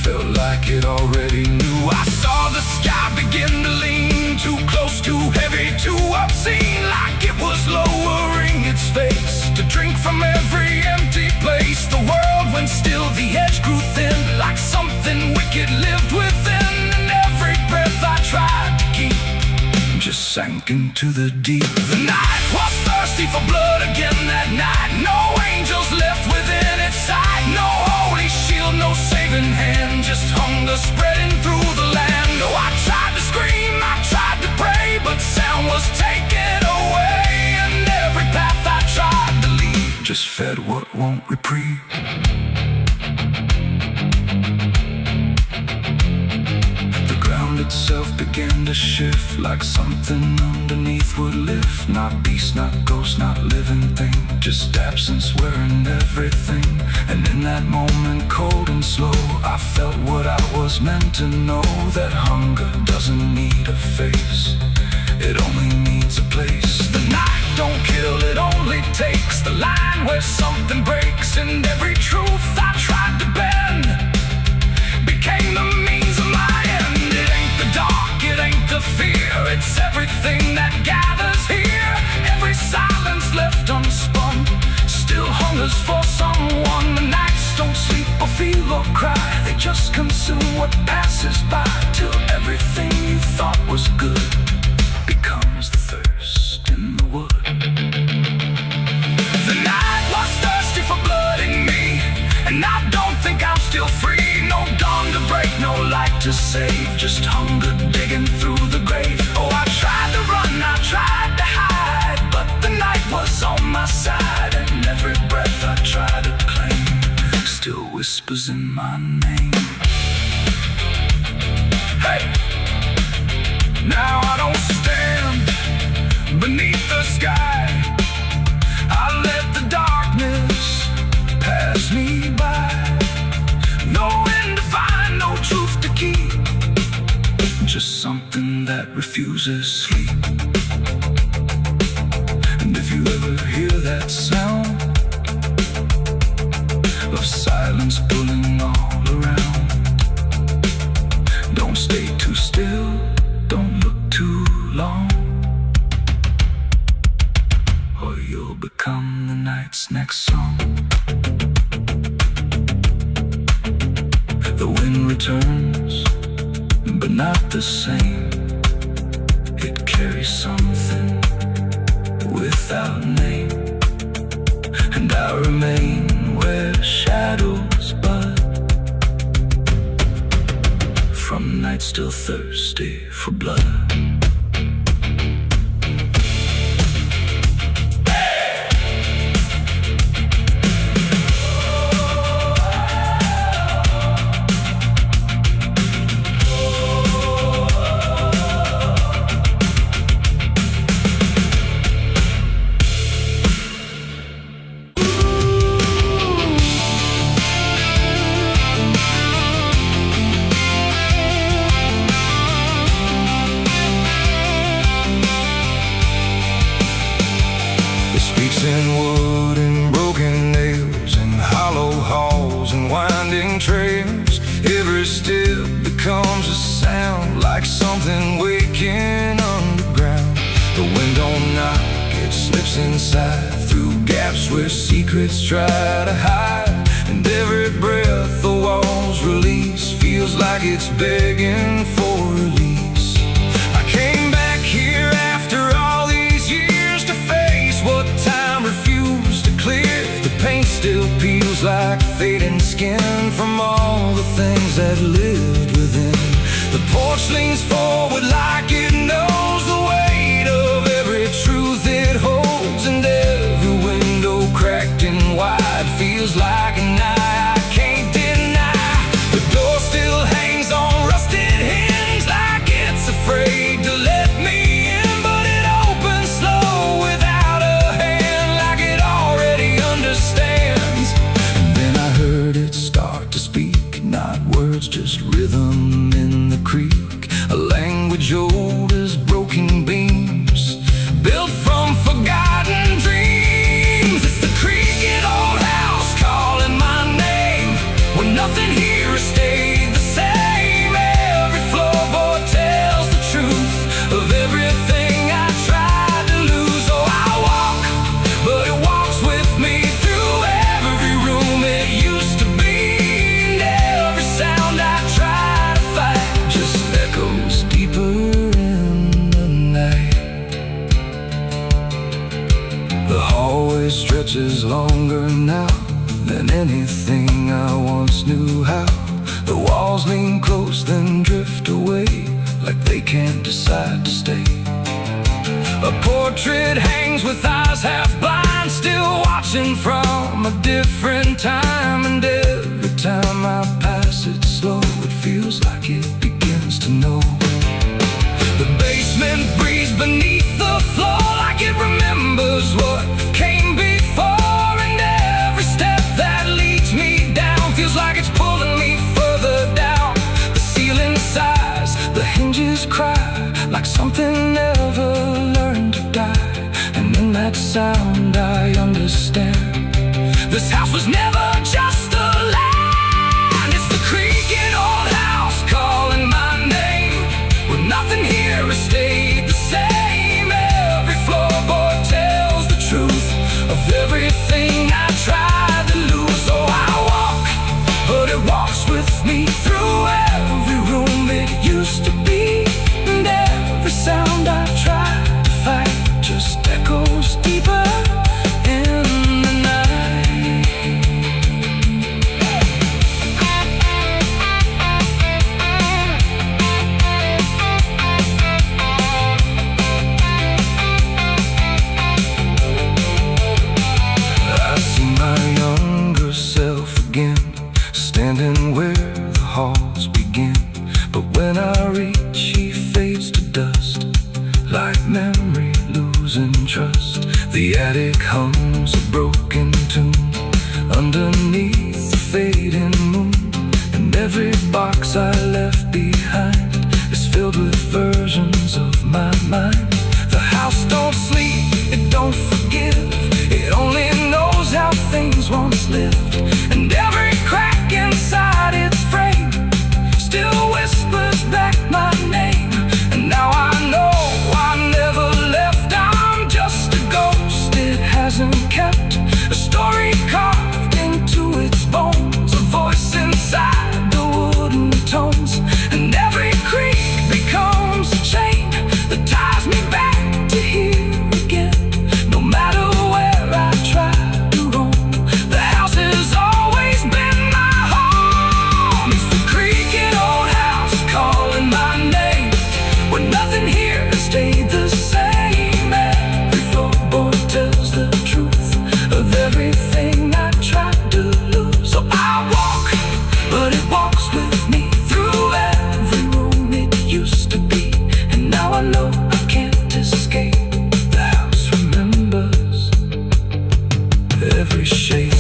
felt like it already knew. I saw the sky begin to lean, too close, too heavy, too obscene, like it was lowering its face to drink from every empty place. The world went still, the edge grew thin, like something wicked lived within. And every breath I tried to keep just sank into the deep. The night was thirsty for blood again that night. No angels left within its sight, no holy shield, no saving hand, just hunger spreading through the land. Oh, I tried to scream, I tried to pray, but sound was taken away. And every path I tried to leave just fed what won't reprieve. The ground itself began to shift, like something underneath would lift. Not beast, not ghost, not living thing, just absence wearing everything. And in that moment, cold and slow, I felt what I was meant to know, that hunger doesn't need a face, it only needs a place. The night don't kill, it only takes the line where something breaks. And every truth I tried to bend became the means of my end. It ain't the dark, it ain't the fear, it's everything that gathers here. Every silence left unspun still hungers for someone. The nights don't sleep or feel or cry, they just consume what passes by, till everything you thought was good becomes the thirst in the wood. The night was thirsty for blood in me, and I don't think I'm still free. No dawn to break, no light to save, just hunger digging through the grave. Oh, I tried to run, I tried to hide, but the night was on my side. And every breath I try to claim still whispers in my name. Hey! Now I don't stand beneath the sky, I let the darkness pass me by. No end to find, no truth to keep, just something that refuses sleep. And if you ever hear that sound of silence pulling all around, don't stay too still, don't look too long, or you'll become the night's next song. The wind returns, but not the same. It carries something without name, and I remain where shadows bud, from nights still thirsty for blood. inside, through gaps where secrets try to hide. And every breath the walls release feels like it's begging for release. I came back here after all these years to face what time refused to clear. The paint still peels like fading skin from all the things that lived within. The porch leans forward like it knows the weight of every truth it holds, and every window cracked and wide feels like an eye I can't deny. The door still hangs on rusted hinges like it's afraid to let me in, but it opens slow without a hand, like it already understands. And then I heard it start to speak, not words, just rhythm in the creek, a language old as broken beams, built from forgotten dreams. It's the creaking old house calling my name, when nothing here has stayed the same. Every floorboard tells the truth of everything I tried to lose. Oh, I walk, but it walks with me through every room it used to be, and every sound I try to fight just echoes deeper in the night. The hallway stretches longer now than anything I once knew how. The walls lean close then drift away, like they can't decide to stay. A portrait hangs with eyes half blind, still watching from a different time. And every time I pass it slow, it feels like it begins to know. The basement breathes beneath the floor like it remembers what came before, and every step that leads me down feels like it's pulling me further down. The ceiling sighs, the hinges cry, like something never learned to die. And in that sound I understand, this house was never just a land. It's the creaking old house calling my name, when nothing here has stayed the same. Every floorboard tells the truth of everything I tried to lose. Oh, I walk, but it walks with me through every room it used to be, and every sound I tried to fight just echoes deeper in the night. I see my younger self again, standing where the halls begin. But when I reach, he fades to dust, like memory losing trust. The attic hums a broken tune underneath the fading moon, and every box I left behind is filled with versions of my mind. The house don't sleep, it don't forgive, it only knows how things once lived. And every crack inside its frame still whispers back my name. And now I know I never left, I'm just a ghost it hasn't kept, a story carved into its bones, a voice inside the wooden tones. And every creak becomes a chain that ties me back to here again. No matter where I try to roam, the house has always been my home. It's the creaking old house calling my name, when nothing here has stayed the same. Every floorboard tells the truth of everything I tried to lose. So I walk, but it walks with me through every room it used to be, and now I know I can't escape. The house remembers every shape.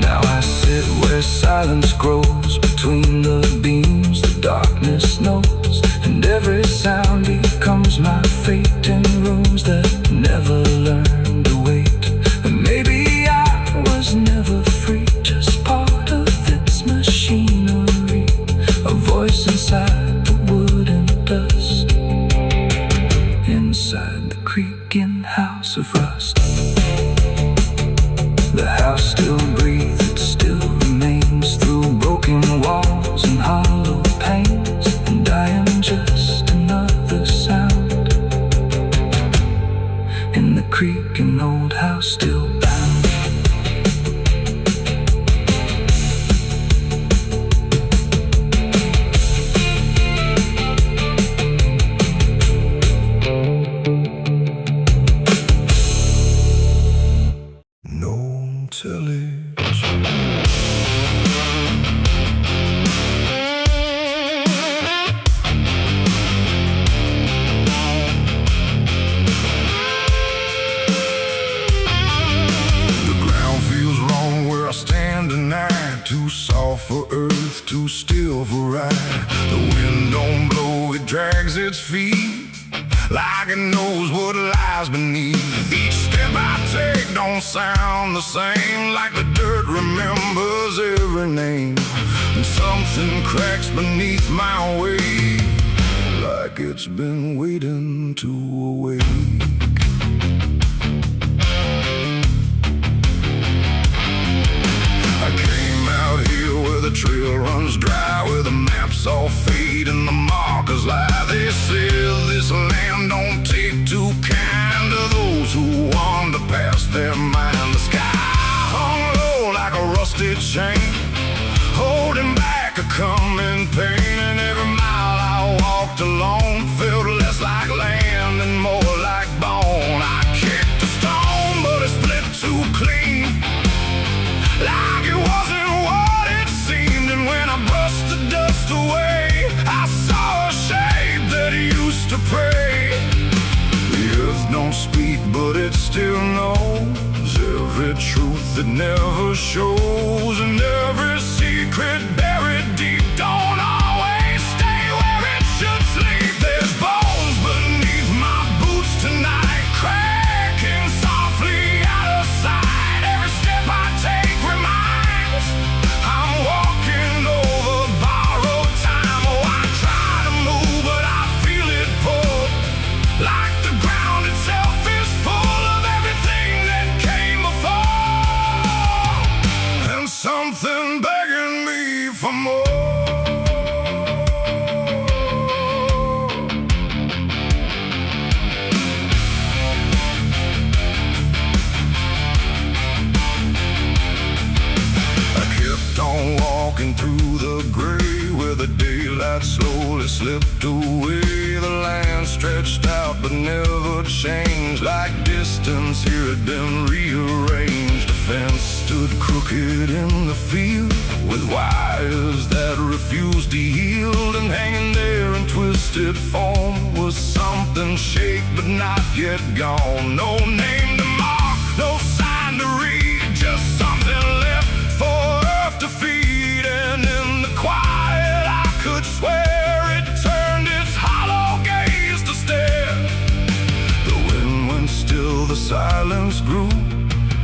Now I sit where silence grows between the beams, the darkness knows, and every sound becomes my fate in rooms that never learned to wait. And maybe I was never free, just part of its machinery, a voice inside the wood and dust, inside the creek. The house still breathes, it still remains through broken walls and hollow panes. And I am just another sound in the creaking old house still bound. No television. Too soft for earth, too still for ride. The wind don't blow, it drags its feet like it knows what lies beneath. Each step I take don't sound the same, like the dirt remembers every name. And something cracks beneath my weight, like it's been waiting to awake. The trail runs dry, where the maps all fade and the markers lie. They say this land don't take too kind to those who wander past their mind. The sky hung low like a rusty chain, holding back a coming pain. And every mile I walked alone felt less like land and more like bone. I kicked a stone, but it split too clean, like it wasn't what it seemed. And when I brushed the dust away, I saw a shape that used to pray. The earth don't speak, but it still knows every truth that never shows. And every secret buried deep don't always stay where it should sleep. There's bones beneath my boots tonight, cracking softly out of sight. Every step I take reminds I'm walking over borrowed time. Oh, I try to move, but I feel it pull, like the ground itself is full of everything that came before, and something begging me for more. Walking through the gray, where the daylight slowly slipped away. The land stretched out but never changed, like distance here had been rearranged. A fence stood crooked in the field, with wires that refused to yield. And hanging there in twisted form was something shaped but not yet gone. No name to mark, no sign to read, just something left for earth to feed. And in the quiet I could swear it turned its hollow gaze to stare. The wind went still, the silence grew,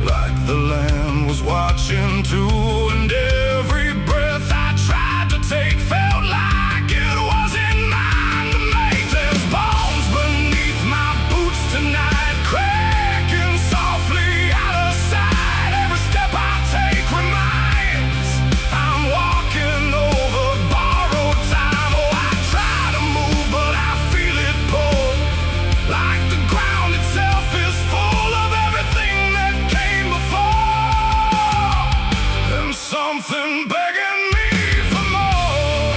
like the land was watching too. And every breath I tried to take felt like it wasn't mine to make. There's bones beneath my boots tonight, cracking softly out of sight. Every step I take reminds I'm walking over borrowed time. Oh, I try to move, but I feel it pull, like the ground itself is full of everything that came before, and something begging me for more.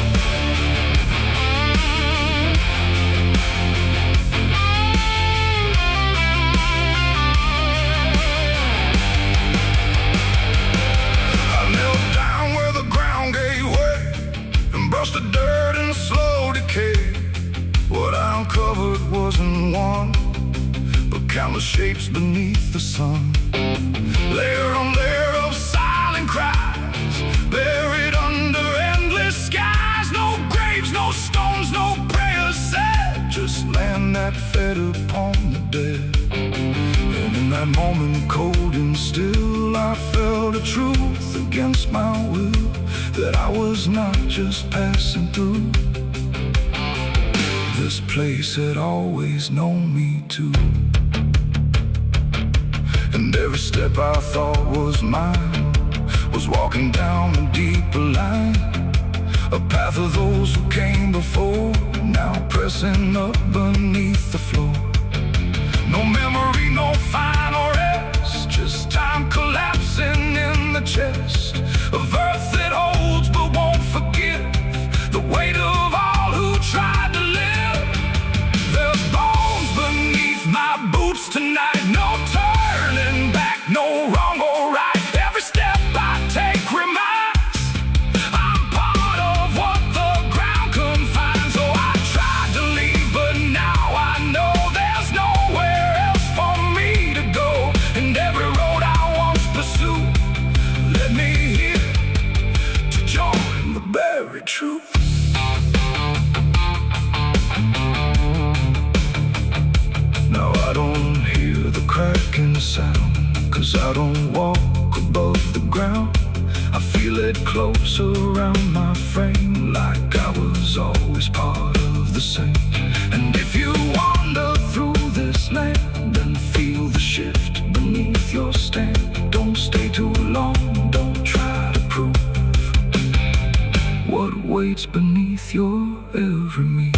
I knelt down where the ground gave way and brushed the dirt in slow decay. What I uncovered wasn't one, but countless shapes beneath the sun. Layer on layer of silent cries, buried under endless skies. No graves, no stones, no prayers said, just land that fed upon the dead. And in that moment, cold and still, I felt a truth against my will, that I was not just passing through. This place had always known me too. Every step I thought was mine was walking down a deeper line, a path of those who came before, now pressing up beneath the floor. No memory, no final rest, just time collapsing in the chest of earth that holds but won't forgive the weight of all who tried to live. There's bones beneath my boots tonight, no turning back, no wrong or right. Every step I take reminds I'm part of what the ground confines. So I tried to leave, but now I know there's nowhere else for me to go. And every road I once pursued led me here to join the buried truth. Now I don't hear the cracking sound, 'cause I don't walk above the ground. I feel it close around my frame, like I was always part of the same. And if you wander through this land and feel the shift beneath your stand, don't stay too long, don't try to prove what waits beneath your every move.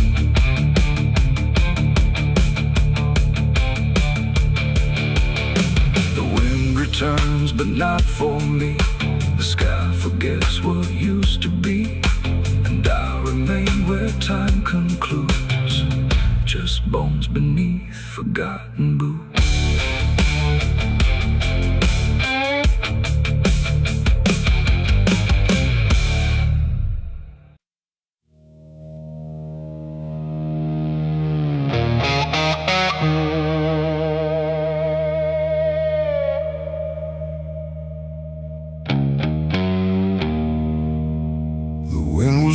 Turns, but not for me. The sky forgets what used to be, and I remain where time concludes, just bones beneath forgotten boots.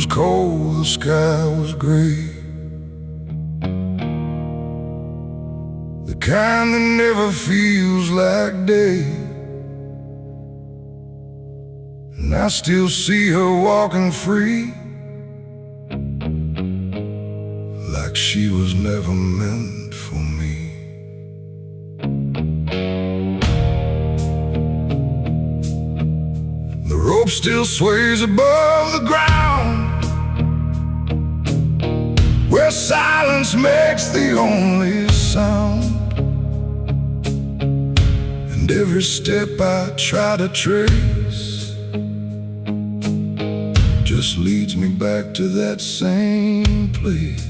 Cold, the sky was gray, the kind that never feels like day. And I still see her walking free, like she was never meant for me. The rope still sways above the ground, where silence makes the only sound. And every step I try to trace just leads me back to that same place.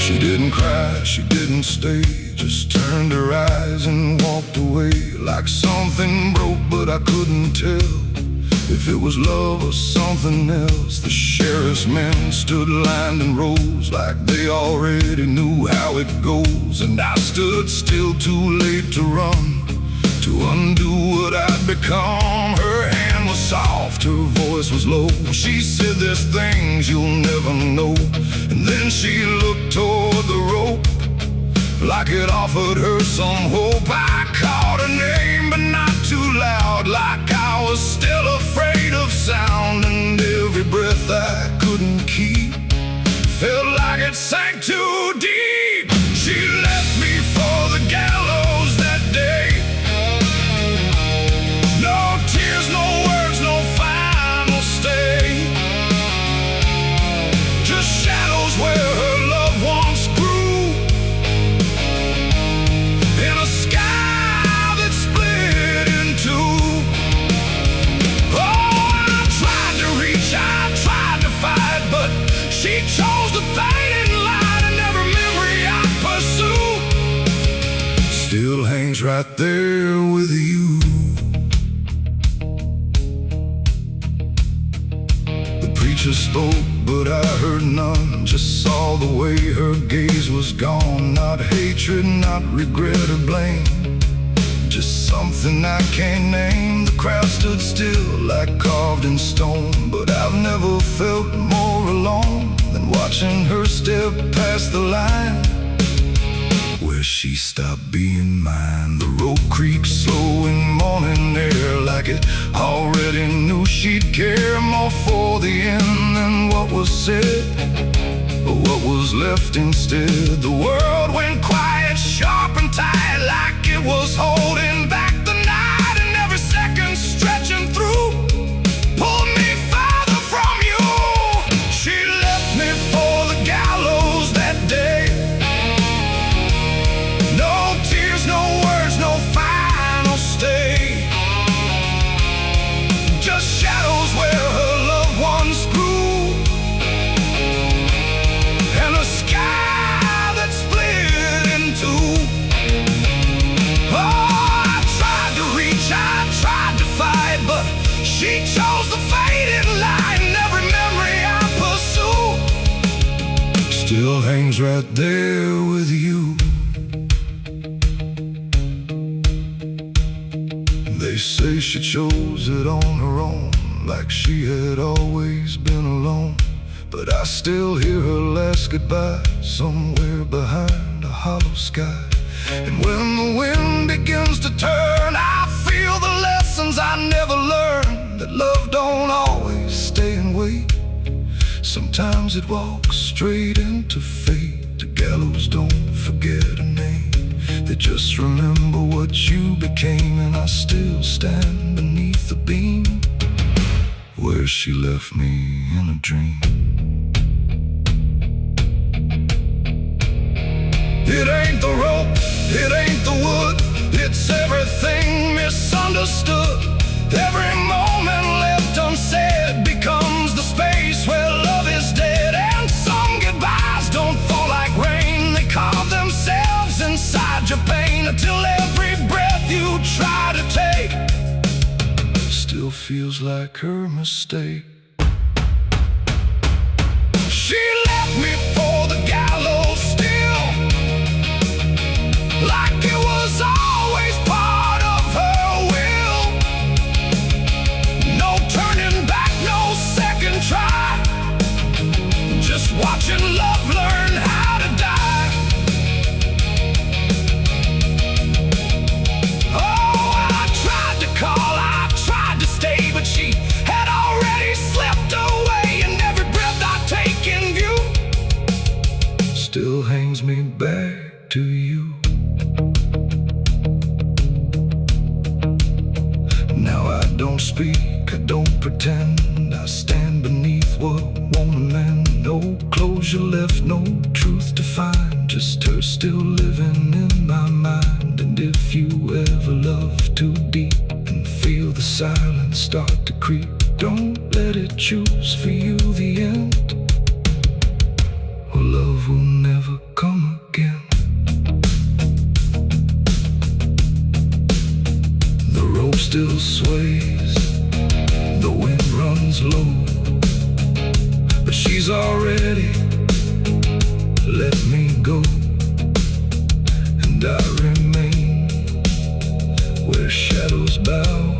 She didn't cry, she didn't stay, just turned her eyes and walked away, like something broke but I couldn't tell if it was love or something else. The sheriff's men stood lined in rows, like they already knew how it goes. And I stood still, too late to run, to undo what I'd become. Her hand was soft, her voice was low. She said, there's things you'll never know. And then she looked toward the rope, like it offered her some hope. I called her name, but not too loud, like I was still afraid of sound. And every breath I couldn't keep felt like it sank too deep. She left me for the gallows that day. No tears, no words, no final stay, just shadows where her loved ones grew, in a sky that split in two. Oh, I tried to reach, I tried to fight, but she chose the fading light, and every memory I pursue still hangs right there with you. The preacher spoke, but I heard none, just saw the way her gaze was gone. Not hatred, not regret or blame, just something I can't name. The crowd stood still, like carved in stone, but I've never felt more alone than watching her step past the line where she stopped being mine. The road creaks slow in morning air, like it already knew she'd care more for the end than what was said, but what was left instead. The world went quiet, still hangs right there with you. They say she chose it on her own, like she had always been alone. But I still hear her last goodbye somewhere behind a hollow sky. And when the wind begins to turn, I feel the lessons I never learned, that love don't always stay and wait. Sometimes it walks straight into fate. The gallows don't forget a name, they just remember what you became. And I still stand beneath the beam where she left me in a dream. It ain't the rope, it ain't the wood, it's everything misunderstood. Every moment left unsaid becomes the space where love is dead. And some goodbyes don't fall like rain, they carve themselves inside your pain, until every breath you try to take still feels like her mistake. She left me for the gallows still, like it was always part of her will. No turning back, no second try, just watching love learn how to die. Oh, I tried to call, I tried to stay, but she had already slipped away. And every breath I take in view still hangs me back to you. Now I don't speak, I don't pretend, I stand beneath what won't amend. No closure left, no truth to find, just her still living in my mind. And if you ever love too deep and feel the silence start to creep, don't let it choose for you the end, or love will never come again. The rope still sways, the wind runs low, but she's already let me go. And I remain where shadows bow,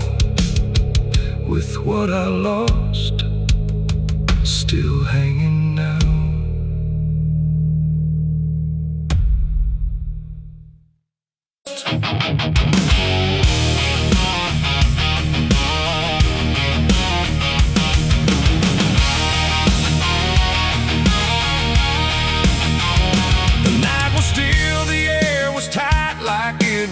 with what I lost still hanging now.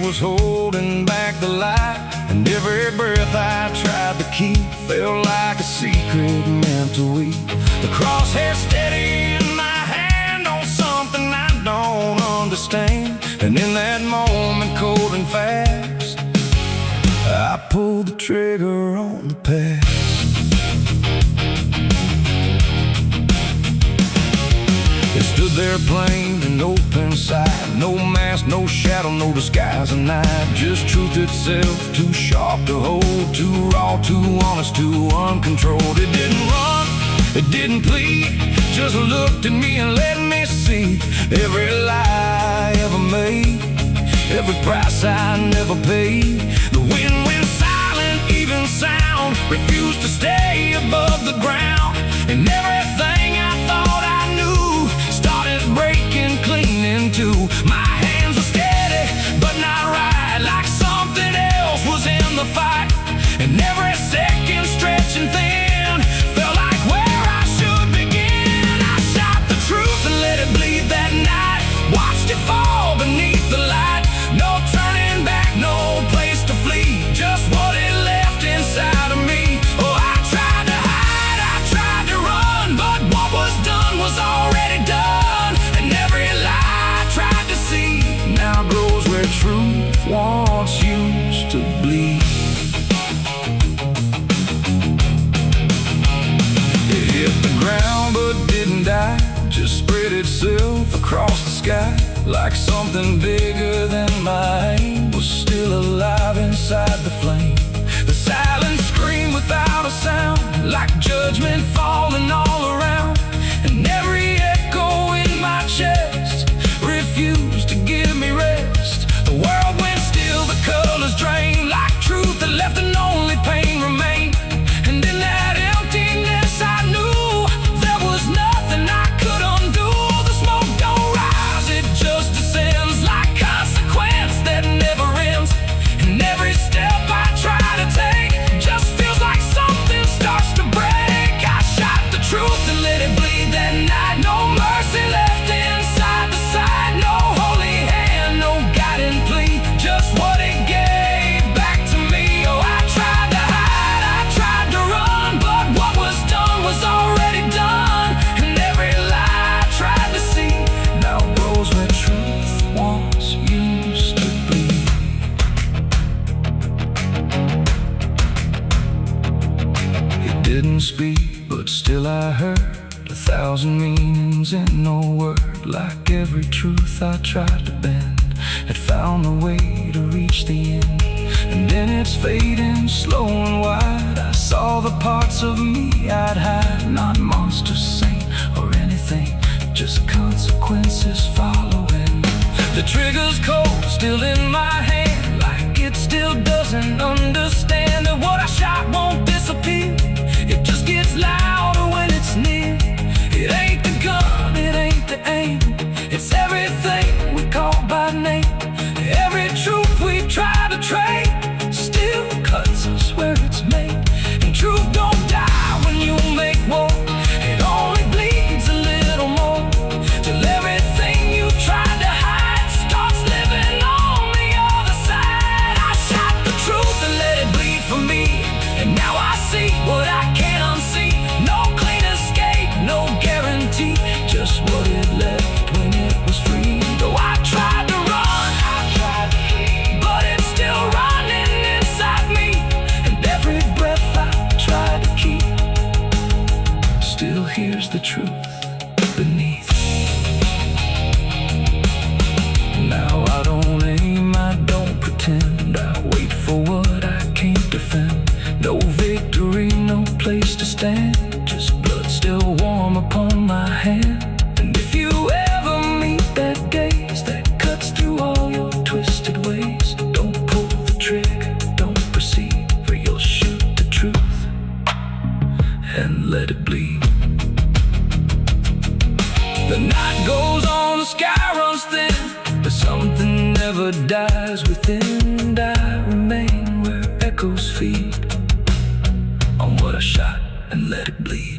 Was holding back the light, and every breath I tried to keep felt like a secret meant to weep. The crosshair steady in my hand on something I don't understand, and in that moment, cold and fast, I pulled the trigger on the past. It stood there plain and open sight, no mask, no shadow, no disguise, and night, just truth itself, too sharp to hold, too raw, too honest, too uncontrolled. It didn't run, it didn't plead, just looked at me and let me see every lie I ever made, every price I never paid. The wind went silent, even sound refused to stay above the ground, and everything I thought I knew started breaking clean in two. My hands were steady, but not right, like something else was in the fight, and every second stretching thin felt like where I should begin. I shot the truth and let it bleed that night, watched it fall beneath the light. No turning back, no place to flee, just what it left inside of me. Oh, I tried to hide, I tried to run, but what was done was already done, and every lie I tried to see now grows where truth once used to bleed. It hit the ground but didn't die, just spread itself across the sky, like something bigger than my aim was still alive inside the flame. The silence screamed without a sound, like judgment falling all around, and every echo in my didn't speak, but still I heard 1,000 meanings in no word. Like every truth I tried to bend had found a way to reach the end. And in its fading, slow and wide, I saw the parts of me I'd hide. Not monster, saint, or anything, just consequences following. The trigger's cold, still in my hand, like it still doesn't understand that what I shot won't disappear. It just gets louder when it's near. It ain't the gun, it ain't the aim, it's everything we call by name. Every truth we try to trade still cuts us where it's made. And truth don't die when you make war, it only bleeds a little more, till everything you tried to hide starts living on the other side. I shot the truth and let it bleed for me, and now I see what I can't unsee. No clean escape, no guarantee, just what it left when it was free. Though I tried to run, but it's still running inside me, and every breath I try to keep still hears the truth beneath. Now I don't aim, I don't pretend, I wait for what I can't defend. No victory, no place to stand, just blood still warm upon my hand. And if you ever meet that gaze that cuts through all your twisted ways, don't pull the trigger, don't proceed, for you'll shoot the truth and let it bleed. The night goes on, the sky runs thin, but something never dies within. And I remain where echoes feed on what I shot and let it bleed.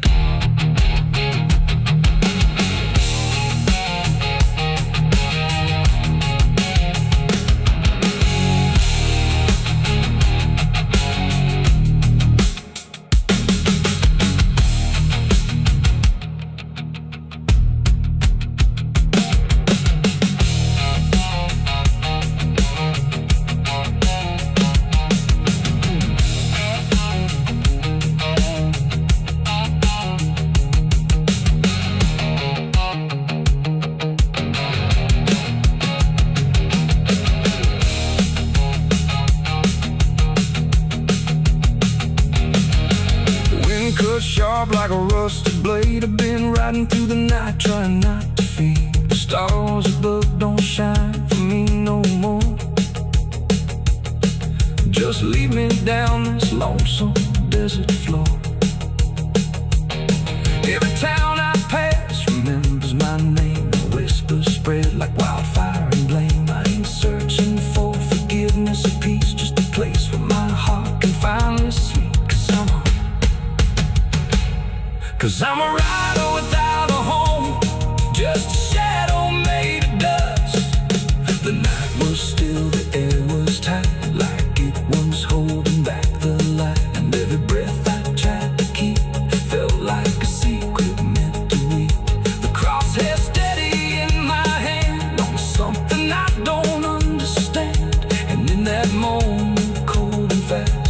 Sharp like a rusted blade, I've been riding through the night trying not to fade. The stars above don't shine for me no more. Just lead me down this lonesome desert floor. Every town I pass remembers my name. The whispers spread like wildfire and blame. I ain't searching for forgiveness or peace, just a place where my heart can finally sleep. Cause I'm a rider without a home, just a shadow made of dust. The night was still, the air was tight, like it was holding back the light. And every breath I tried to keep felt like a secret meant to read. The crosshair steady in my hand on something I don't understand. And in that moment, cold and fast,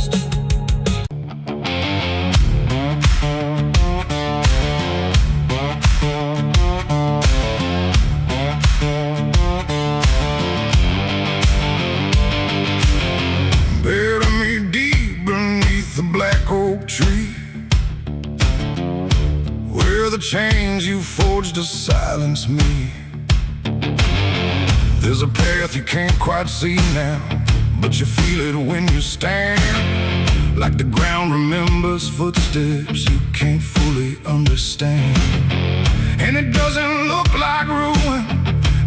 tree, where the chains you forged to silence me. There's a path you can't quite see now, but you feel it when you stand. Like the ground remembers footsteps you can't fully understand. And it doesn't look like ruin,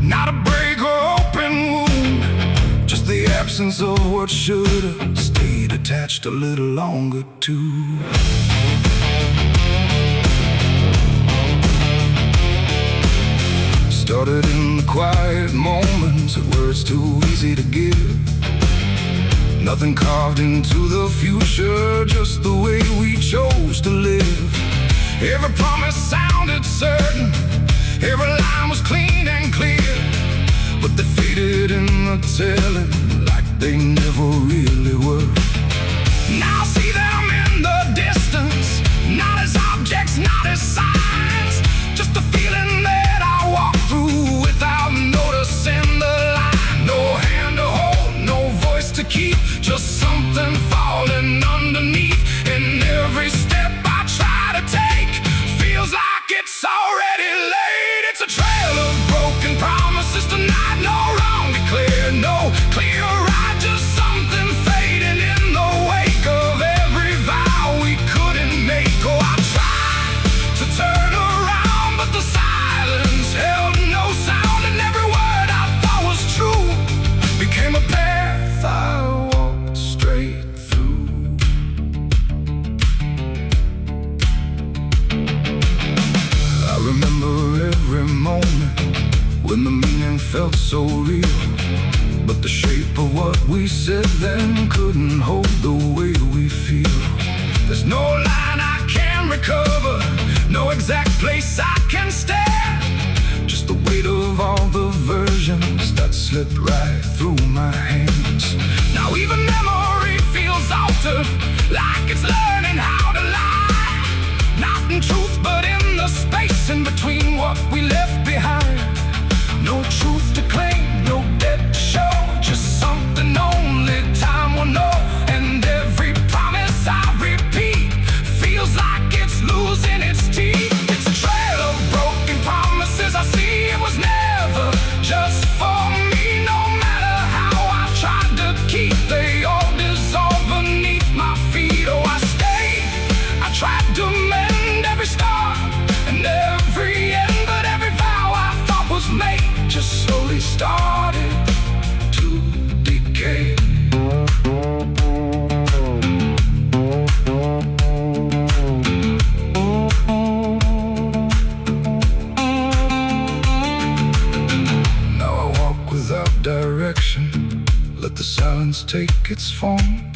not a break or open wound, just the absence of what should've stayed attached a little longer too. Started in the quiet moments where it's too easy to give. Nothing carved into the future, just the way we chose to live. Every promise sounded certain, every line was clean and clear, but they faded in the telling like they never really were. Now I see them in the distance, not shape of what we said then couldn't hold the way we feel. There's no line I can recover, no exact place I can stand. Just the weight of all the versions that slipped right through my hands. Now even memory feels altered, like it's learning how to lie. Not in truth, but in the space in between what we left behind. No truth to claim, no debt to show, just something only time will know. And every promise I repeat feels like it's losing its teeth. It's a trail of broken promises I see. It was never just for me. No matter how I tried to keep, they all dissolve beneath my feet. Oh, I stayed, I tried to mend every star and every end, but every vow I thought was made just slowly started to decay. Now I walk without direction, let the silence take its form.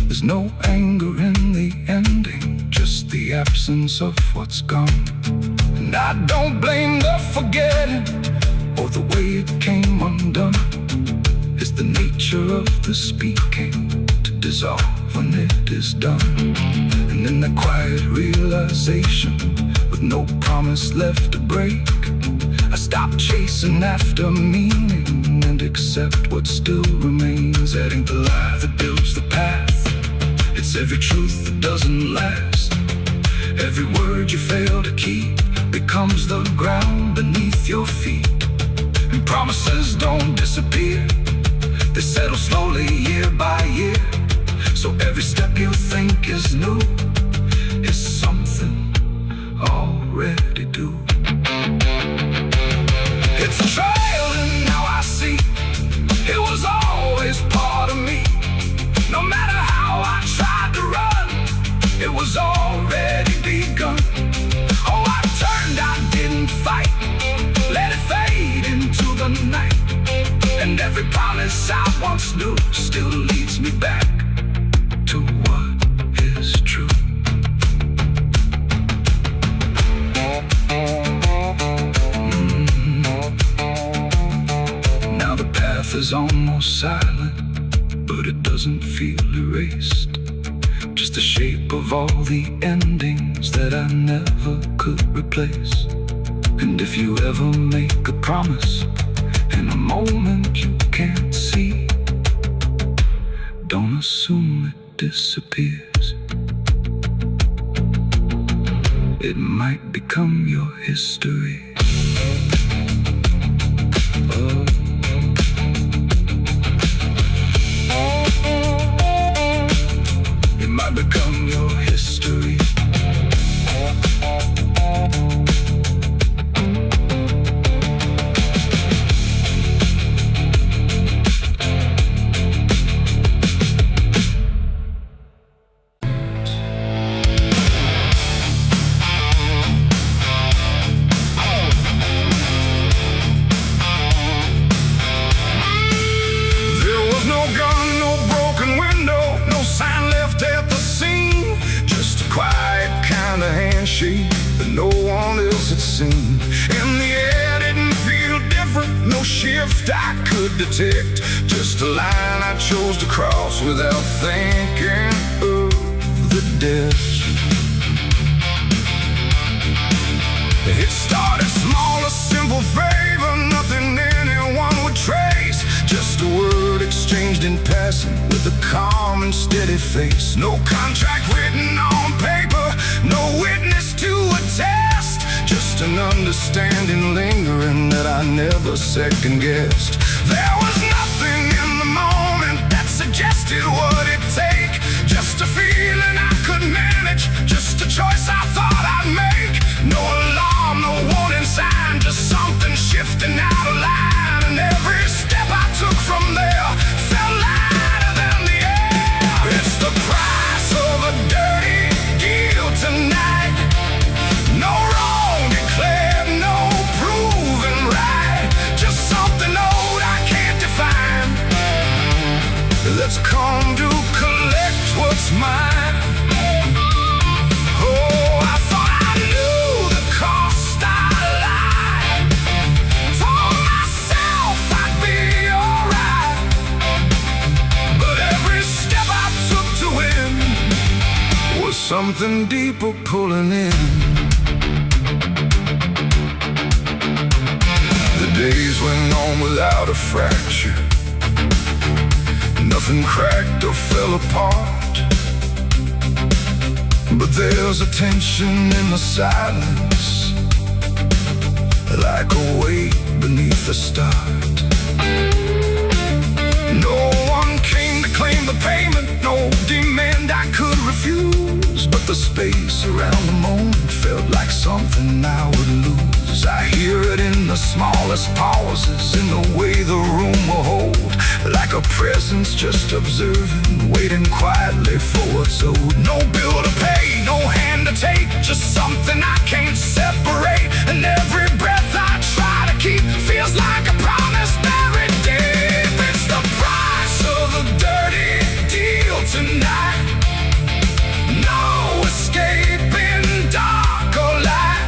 There's no anger in the ending, just the absence of what's gone. And I don't blame the forgetting or the way it came undone. It's the nature of the speaking to dissolve when it is done. And in the quiet realization, with no promise left to break, I stop chasing after meaning and accept what still remains. Adding the lie that builds the path, it's every truth that doesn't last. Every word you fail to keep becomes the ground beneath your feet. And promises don't disappear, they settle slowly year by year. So every step you think is new is something already due. It's a trail and now I see it was always part of me. No matter how I tried to run, it was already begun. Oh, I turned, I didn't fight, let it fade into the night. And every promise I once knew still leads me back to what is true. Now the path is almost silent, but it doesn't feel erased. Just the shape of all the endings that I never could replace. And if you ever make a promise in a moment you can't see, don't assume it disappears. It might become your history. Oh. It might become your history. That no one else had seen. In the air didn't feel different, no shift I could detect. Just a line I chose to cross without thinking of the depths. It started small, a simple favor, nothing anyone would trace. Just a word exchanged in passing with a calm and steady face. No contract written on paper, no witness to attest. Just an understanding lingering that I never second-guessed. There was nothing in the moment that suggested what it'd take. Just a feeling I could manage, just a choice I thought I'd make. No alarm, no warning sign, just something shifting out of line. And every step I took from there felt lighter than the air. It's the price of a dirty deal tonight. No wrong declared, no proven right. Just something old Let's come to collect what's mine. Oh, I thought I knew the cost. I lied. Told myself I'd be alright, but every step I took to win was something deeper pulling in. The days went on without a fracture. Nothing cracked or fell apart, but there's a tension in the silence, like a weight beneath the start. No one came to claim the payment, no demand I could refuse, but the space around the moment felt like something I would lose. I hear it in the smallest pauses, in the way the room will hold, like a presence just observing, waiting quietly for what's owed. No bill to pay, no hand to take, just something I can't separate. And every breath I try to keep feels like a promise buried deep. It's the price of the dirty deal tonight. No escaping dark or light.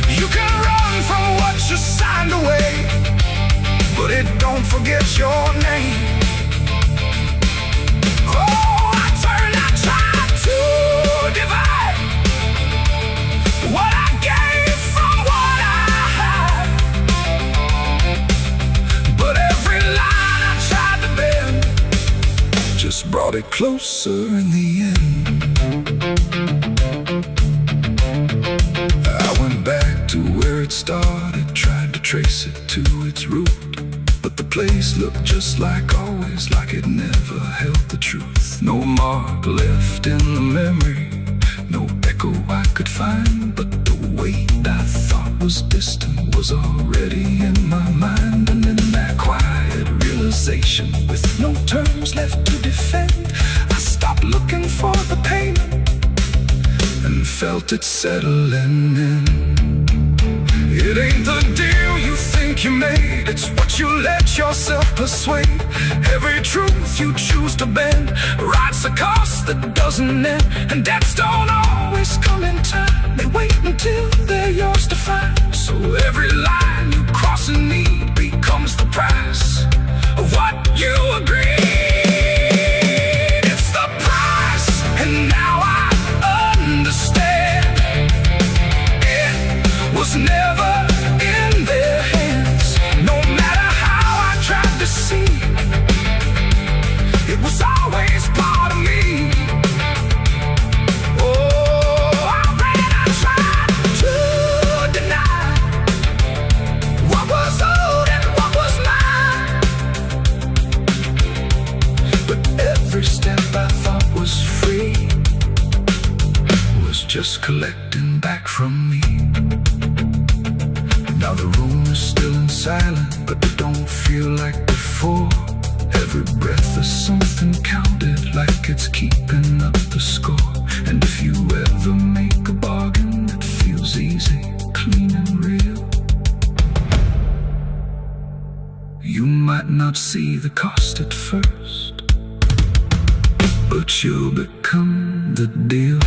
You can run from what you signed away, but it don't forget your name. Oh, I tried to divide what I gave from what I had, but every line I tried to bend just brought it closer in the end. I went back to where it started, tried to trace it to its root, but the place looked just like always, like it never held the truth. No mark left in the memory, no echo I could find, but the weight I thought was distant was already in my mind. And in that quiet realization, with no terms left to defend, I stopped looking for the payment and felt it settling in. It ain't the deal you think you made, it's what you let yourself persuade. Every truth you choose to bend writes a cost that doesn't end, and debts don't always come in time, they wait until they're yours to find. So every line you cross in need becomes the price of what you agreed. It's the price, and now I understand. It was never in their hands, no matter how I tried to see. It was always part of me. Oh, I tried to deny what was owed and what was mine, but every step I thought was free was just collecting back from me. Now the room is still in silence, but it don't feel like before. Every breath is something counted, like it's keeping up the score. And if you ever make a bargain that feels easy, clean and real, you might not see the cost at first, but you'll become the deal.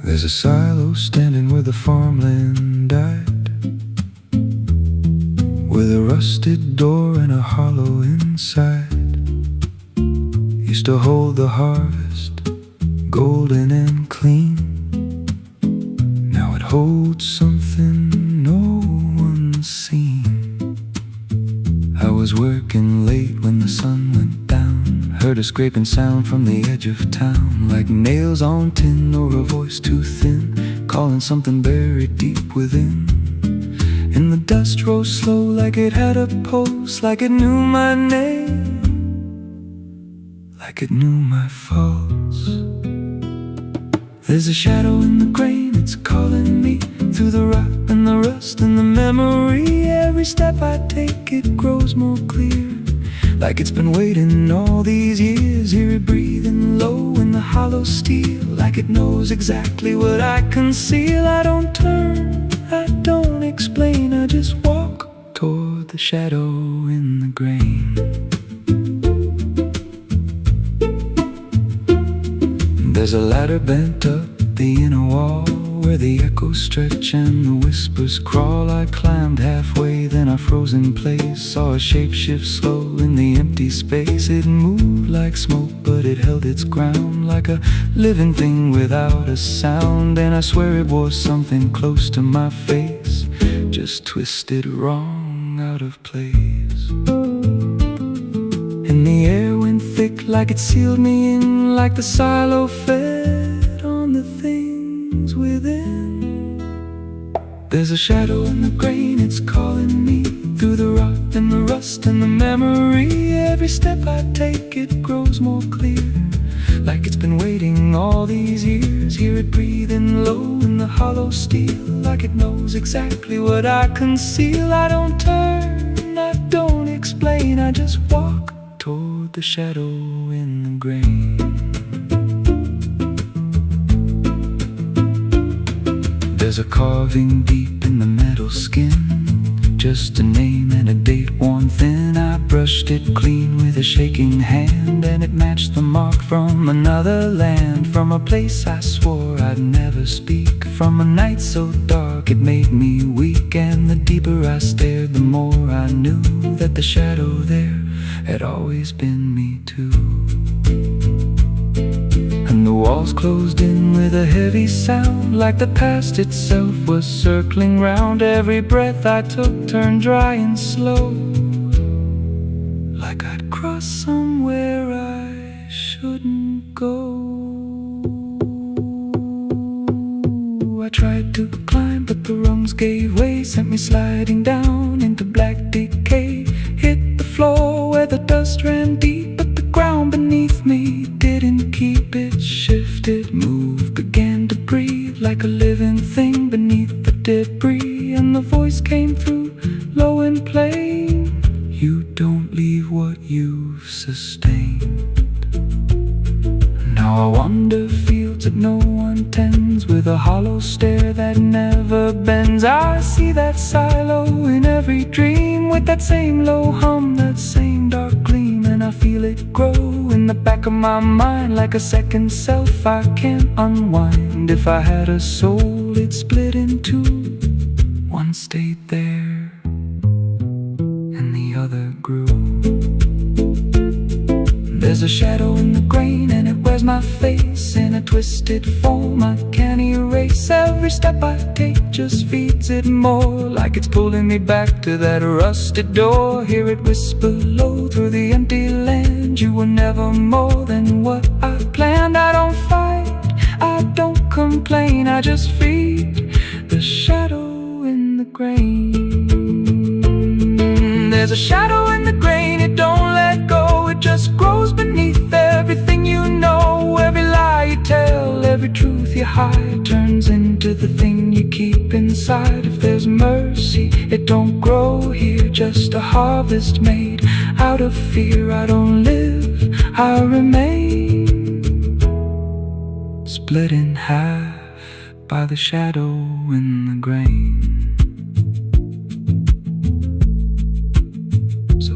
There's a silo standing where the farmland died, with a rusted door and a hollow inside. Used to hold the harvest, golden and clean. Now it holds something no one's seen. I was working late when the sun went down, heard a scraping sound from the edge of town, like nails on tin or a voice too thin, calling something buried deep within. And the dust rose slow like it had a pulse, like it knew my name, like it knew my faults. There's a shadow in the grain, it's calling me through the rot and the rust and the memory. Every step I take, it grows more clear, like it's been waiting all these years. Hear it breathing low in the hollow steel, like it knows exactly what I conceal. I don't turn, I don't explain, I just walk toward the shadow in the grain. There's a ladder bent up the inner wall, where the echoes stretch and the whispers crawl. I climbed halfway, then I froze in place, saw a shape shift slow in the empty space. It moved like smoke, but it held its ground, like a living thing without a sound. And I swear it wore something close to my face, just twisted wrong, out of place. And the air went thick, like it sealed me in, like the silo fed on the things within. There's a shadow in the grain, it's calling me through the rot and the rust and the memory. Every step I take, it grows more clear, like it's been waiting all these years. Hear it breathing low in the hollow steel, like it knows exactly what I conceal. I don't turn, I don't explain, I just walk toward the shadow in the grain. There's a carving deep in the metal skin, just a name and a date worn thin. I brushed it clean with a shaking hand, and it matched the mark from another land, from a place I swore I'd never speak, from a night so dark it made me weak. And the deeper I stared, the more I knew that the shadow there had always been me too. And the walls closed in with a heavy sound, like the past itself was circling round. Every breath I took turned dry and slow, like I'd crossed somewhere I shouldn't go. I tried to climb, but the rungs gave way, sent me sliding down into black decay. Hit the floor where the dust ran deep, but the ground beneath me didn't keep. It shifted, moved, began to breathe, like a living thing beneath the debris. And the voice came through, low and plain: you don't leave what you've sustained. Now I wander fields that no one tends, with a hollow stare that never bends. I see that silo in every dream, with that same low hum, that same dark gleam. And I feel it grow in the back of my mind, like a second self I can't unwind. If I had a soul, it'd split in two. One stayed there, and the other grew. There's a shadow in the grain, and it wears my face in a twisted form I can't erase. Every step I take just feeds it more, like it's pulling me back to that rusted door. Hear it whisper low through the empty land: you were never more than what I planned. I don't fight, I don't complain, I just feed the shadow in the grain. There's a shadow in the grain, it don't let go, it just grows beneath everything you know. Every lie you tell, every truth you hide, turns into the thing you keep inside. If there's mercy, it don't grow here, just a harvest made out of fear. I don't live, I remain, split in half by the shadow in the grain.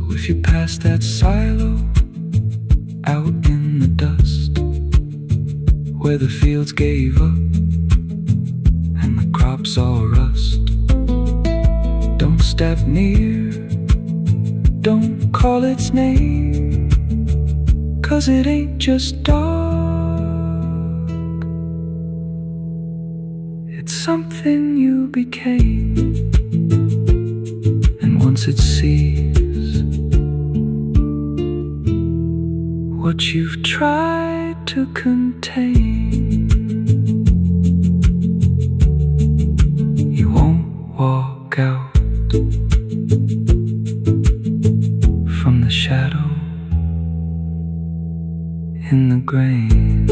If you pass that silo out in the dust, where the fields gave up and the crops all rust, don't step near, don't call its name, 'cause it ain't just dark, it's something you became. And once it sees what you've tried to contain, you won't walk out in the grain.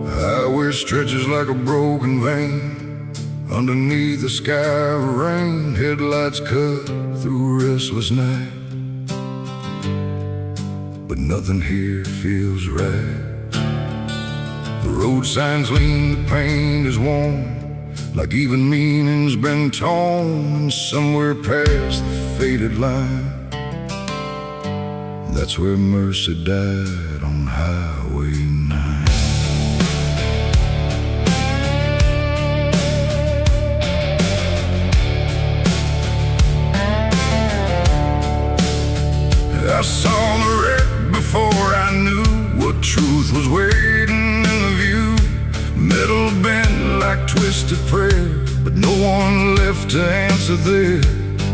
Highway stretches like a broken vein underneath the sky of rain. Headlights cut through a restless night, but nothing here feels right. The road signs lean, the paint is worn, like even meaning's been torn. And somewhere past the faded line, that's where mercy died, on Highway 9. I saw the wreck before I knew what truth was waiting in the view. Metal bent like twisted prayer, but no one left to answer there.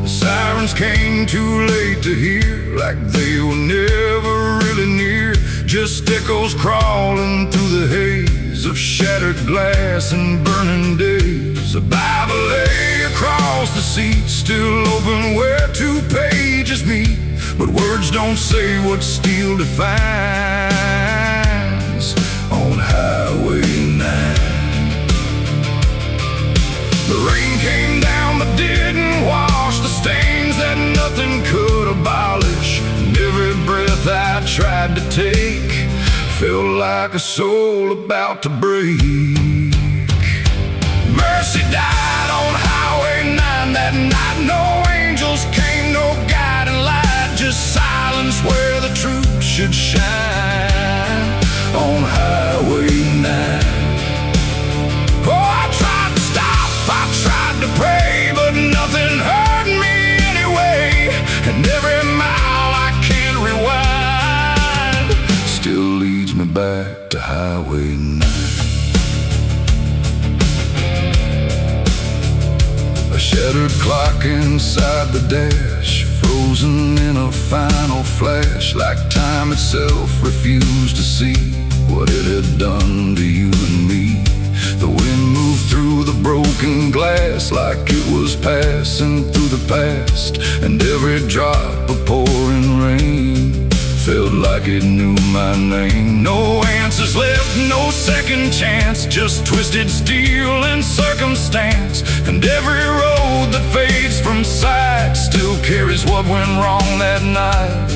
The sirens came too late to hear, like they were never really near. Just echoes crawling through the haze of shattered glass and burning days. A Bible lay across the seat, still open where two pages meet. But words don't say what steel defines on Highway 9. The rain came down but didn't wash the stains that nothing could abolish. And every breath I tried to take felt like a soul about to break. Mercy died on Highway 9 that night. No angels came, no guiding light, just silence where the truth should shine on Highway 9. Oh, I tried to stop, I tried to pray, but nothing hurt me anyway. And every mile I can't rewind still leads me back to Highway 9. A shattered clock inside the dash, frozen in a final flash, like time itself refused to see what it had done to you and me. The wind moved through the broken glass like it was passing through the past, and every drop of pouring rain felt like it knew my name. No answers left, no second chance, just twisted steel and circumstance. And every road that fades from sight still carries what went wrong that night.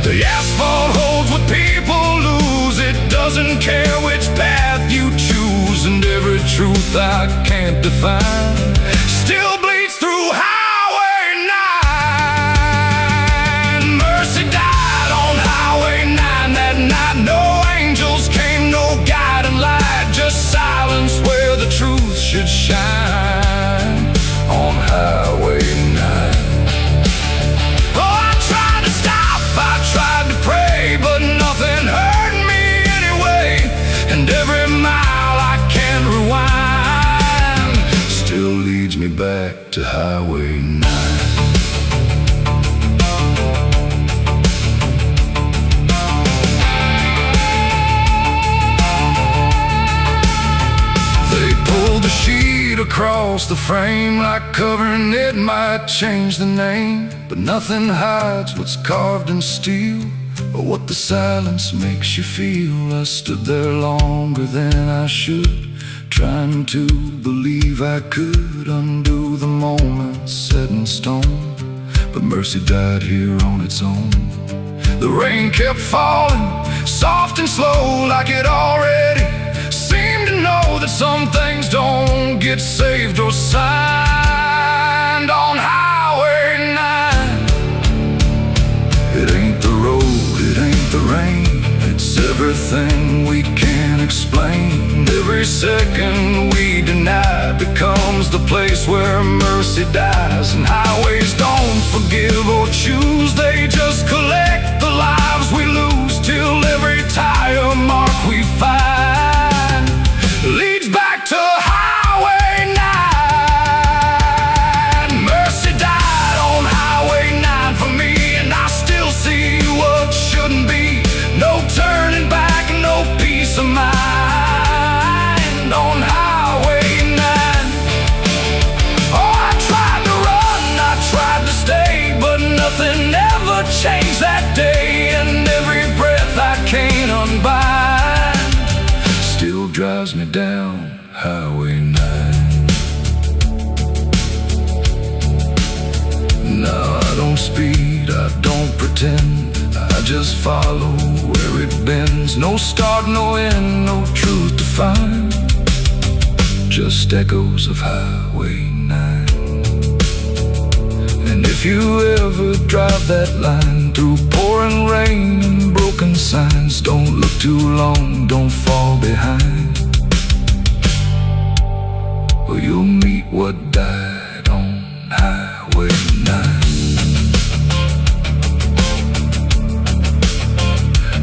The asphalt holds what people lose, it doesn't care which path you choose. And every truth I can't define still bleeds through Highway 9. Mercy died on Highway 9 that night. No angels came, no guiding light, just silence where the truth should shine on Highway 9. Oh, I tried to stop, I tried to pray, but nothing hurt me anyway. And every mile I can't rewind still leads me back to Highway 9. They pulled the sheet across the frame, like covering it might change the name. But nothing hides what's carved in steel, or what the silence makes you feel. I stood there longer than I should, trying to believe I could undo the moments set in stone. But mercy died here on its own. The rain kept falling, soft and slow, like it already seemed to know that some things don't get saved or signed on Highway 9. It ain't the road, it ain't the rain, it's everything we can't explain. Every second we deny becomes the place where mercy dies. And highways don't forgive or choose, they just collect the lives we lose, till every tire mark we find leads back to Highway 9. Mercy drives me down Highway 9. No, I don't speed, I don't pretend, I just follow where it bends. No start, no end, no truth to find, just echoes of Highway 9. And if you ever drive that line through pouring rain and broken signs, don't look too long, don't fall behind, or you'll meet what died on Highway 9.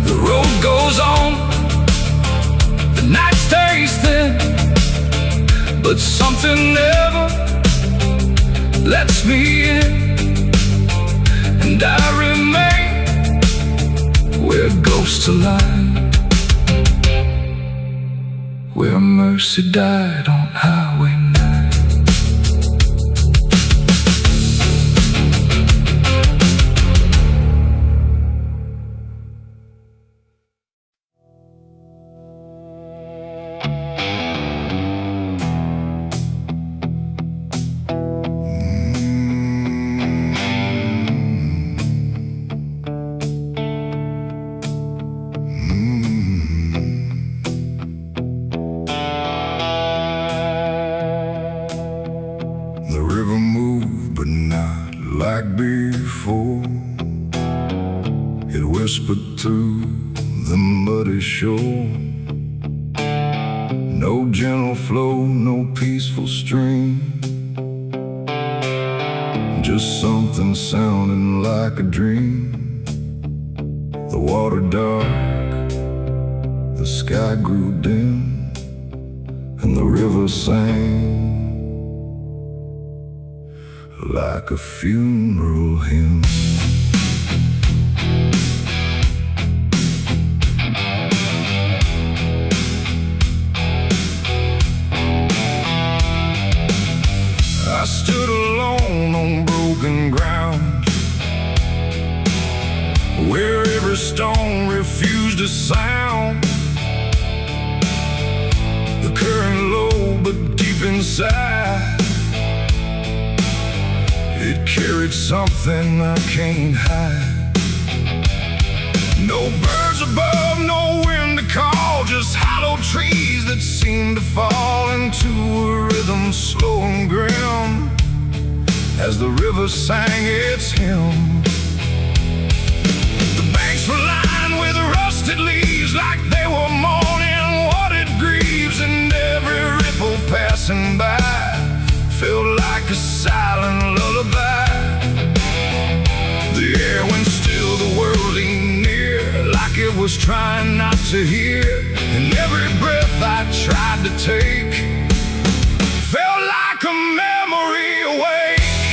The road goes on, the night stays thin, but something never lets me in, and I remain where ghosts align, where mercy died on Highway 9. Like before, it whispered through the muddy shore. No gentle flow, no peaceful stream, just something sounding like a dream. The water dark, the sky grew dim, and the river sang like a funeral hymn. I stood alone on broken ground, where every stone refused a sound. The current low but deep inside, it carried something I can't hide. No birds above, no wind to call, just hollow trees that seem to fall into a rhythm slow and grim, as the river sang its hymn. The banks were lined with rusted leaves, like they were mourning what it grieves, and every ripple passing by felt like a silent lullaby. The air went still, the world leaned near, like it was trying not to hear, and every breath I tried to take felt like a memory awake.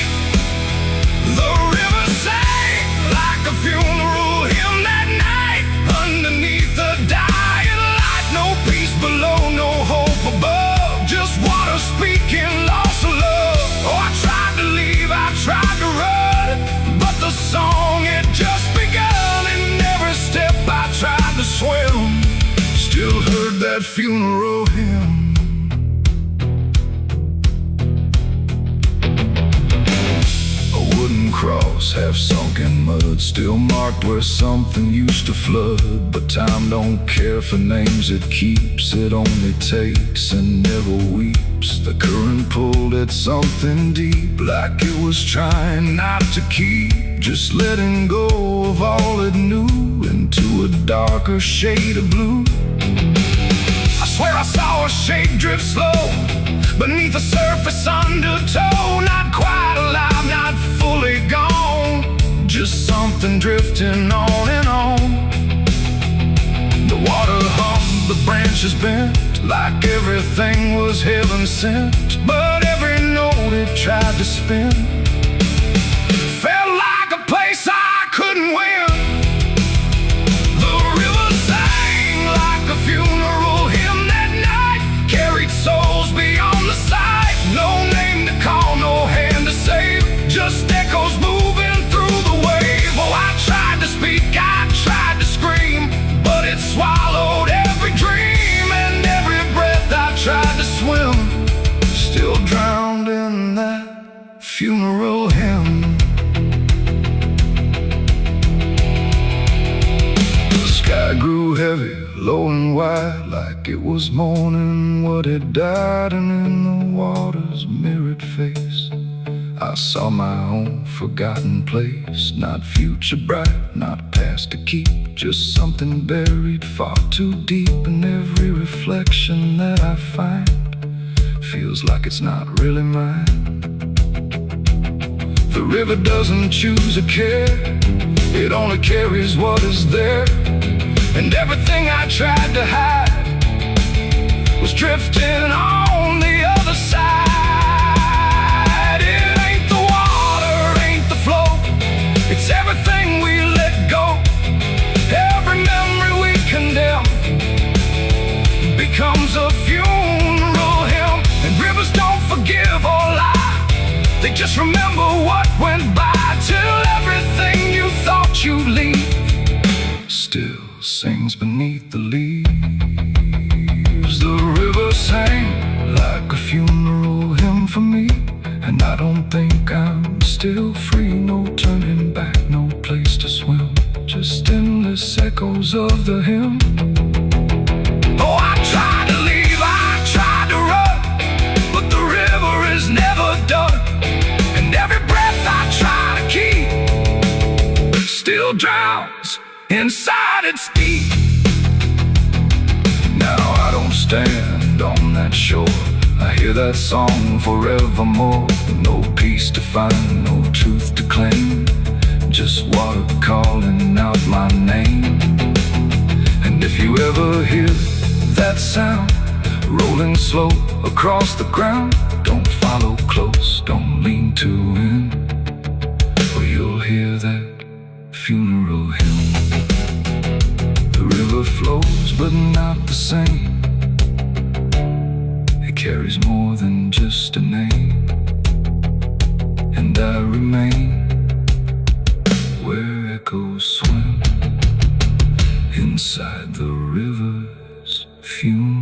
The river sang like a funeral hymn that night, underneath the dying light. No peace below, no hope above, just water speaking loss of love. Oh, I tried to leave, I tried to run, but the song had just begun, and every step I tried to swim still heard that funeral hymn. A wooden cross, half sunk in mud, still marked where something used to flood. But time don't care for names it keeps, it only takes and never weeps. The current pulled at something deep, like it was trying not to keep, just letting go of all it knew into a darker shade of blue. I swear I saw a shape drift slow beneath the surface undertow, not quite alive, not fully gone, just something drifting on and on. The water hummed, the branches bent, like everything was heaven sent, but every note it tried to spin felt like a place I couldn't win. The river sang like a funeral hymn that night, carried souls beyond the sight. No name to call, no hand to save, just echoes moving through the wave. Oh, I tried to speak, I tried to scream, but it swallowed every dream, and every breath funeral hymn. The sky grew heavy, low and wide, like it was mourning what had died. And in the water's mirrored face, I saw my own forgotten place. Not future bright, not past to keep, just something buried far too deep. And every reflection that I find feels like it's not really mine. The river doesn't choose a care, it only carries what is there. And everything I tried to hide was drifting on the other side. It ain't the water, ain't the flow, it's everything we let go. Every memory we condemn becomes a funeral hymn. And rivers don't forgive or lie, they just remember what went by, till everything you thought you'd leave still sings beneath the leaves. The river sang like a funeral hymn for me, and I don't think I'm still free. No turning back, no place to swim, just endless echoes of the hymn. Oh, I tried to leave, I tried to run, but the river is never done. And every breath I try to keep still drowns inside its deep. Now I don't stand on that shore, I hear that song forevermore. No peace to find, no truth to claim, just water calling out my name. And if you ever hear that sound rolling slow across the ground, don't follow close, don't lean too in, or you'll hear that funeral hymn. The river flows but not the same, it carries more than just a name. And I remain where echoes swim inside the river's funeral.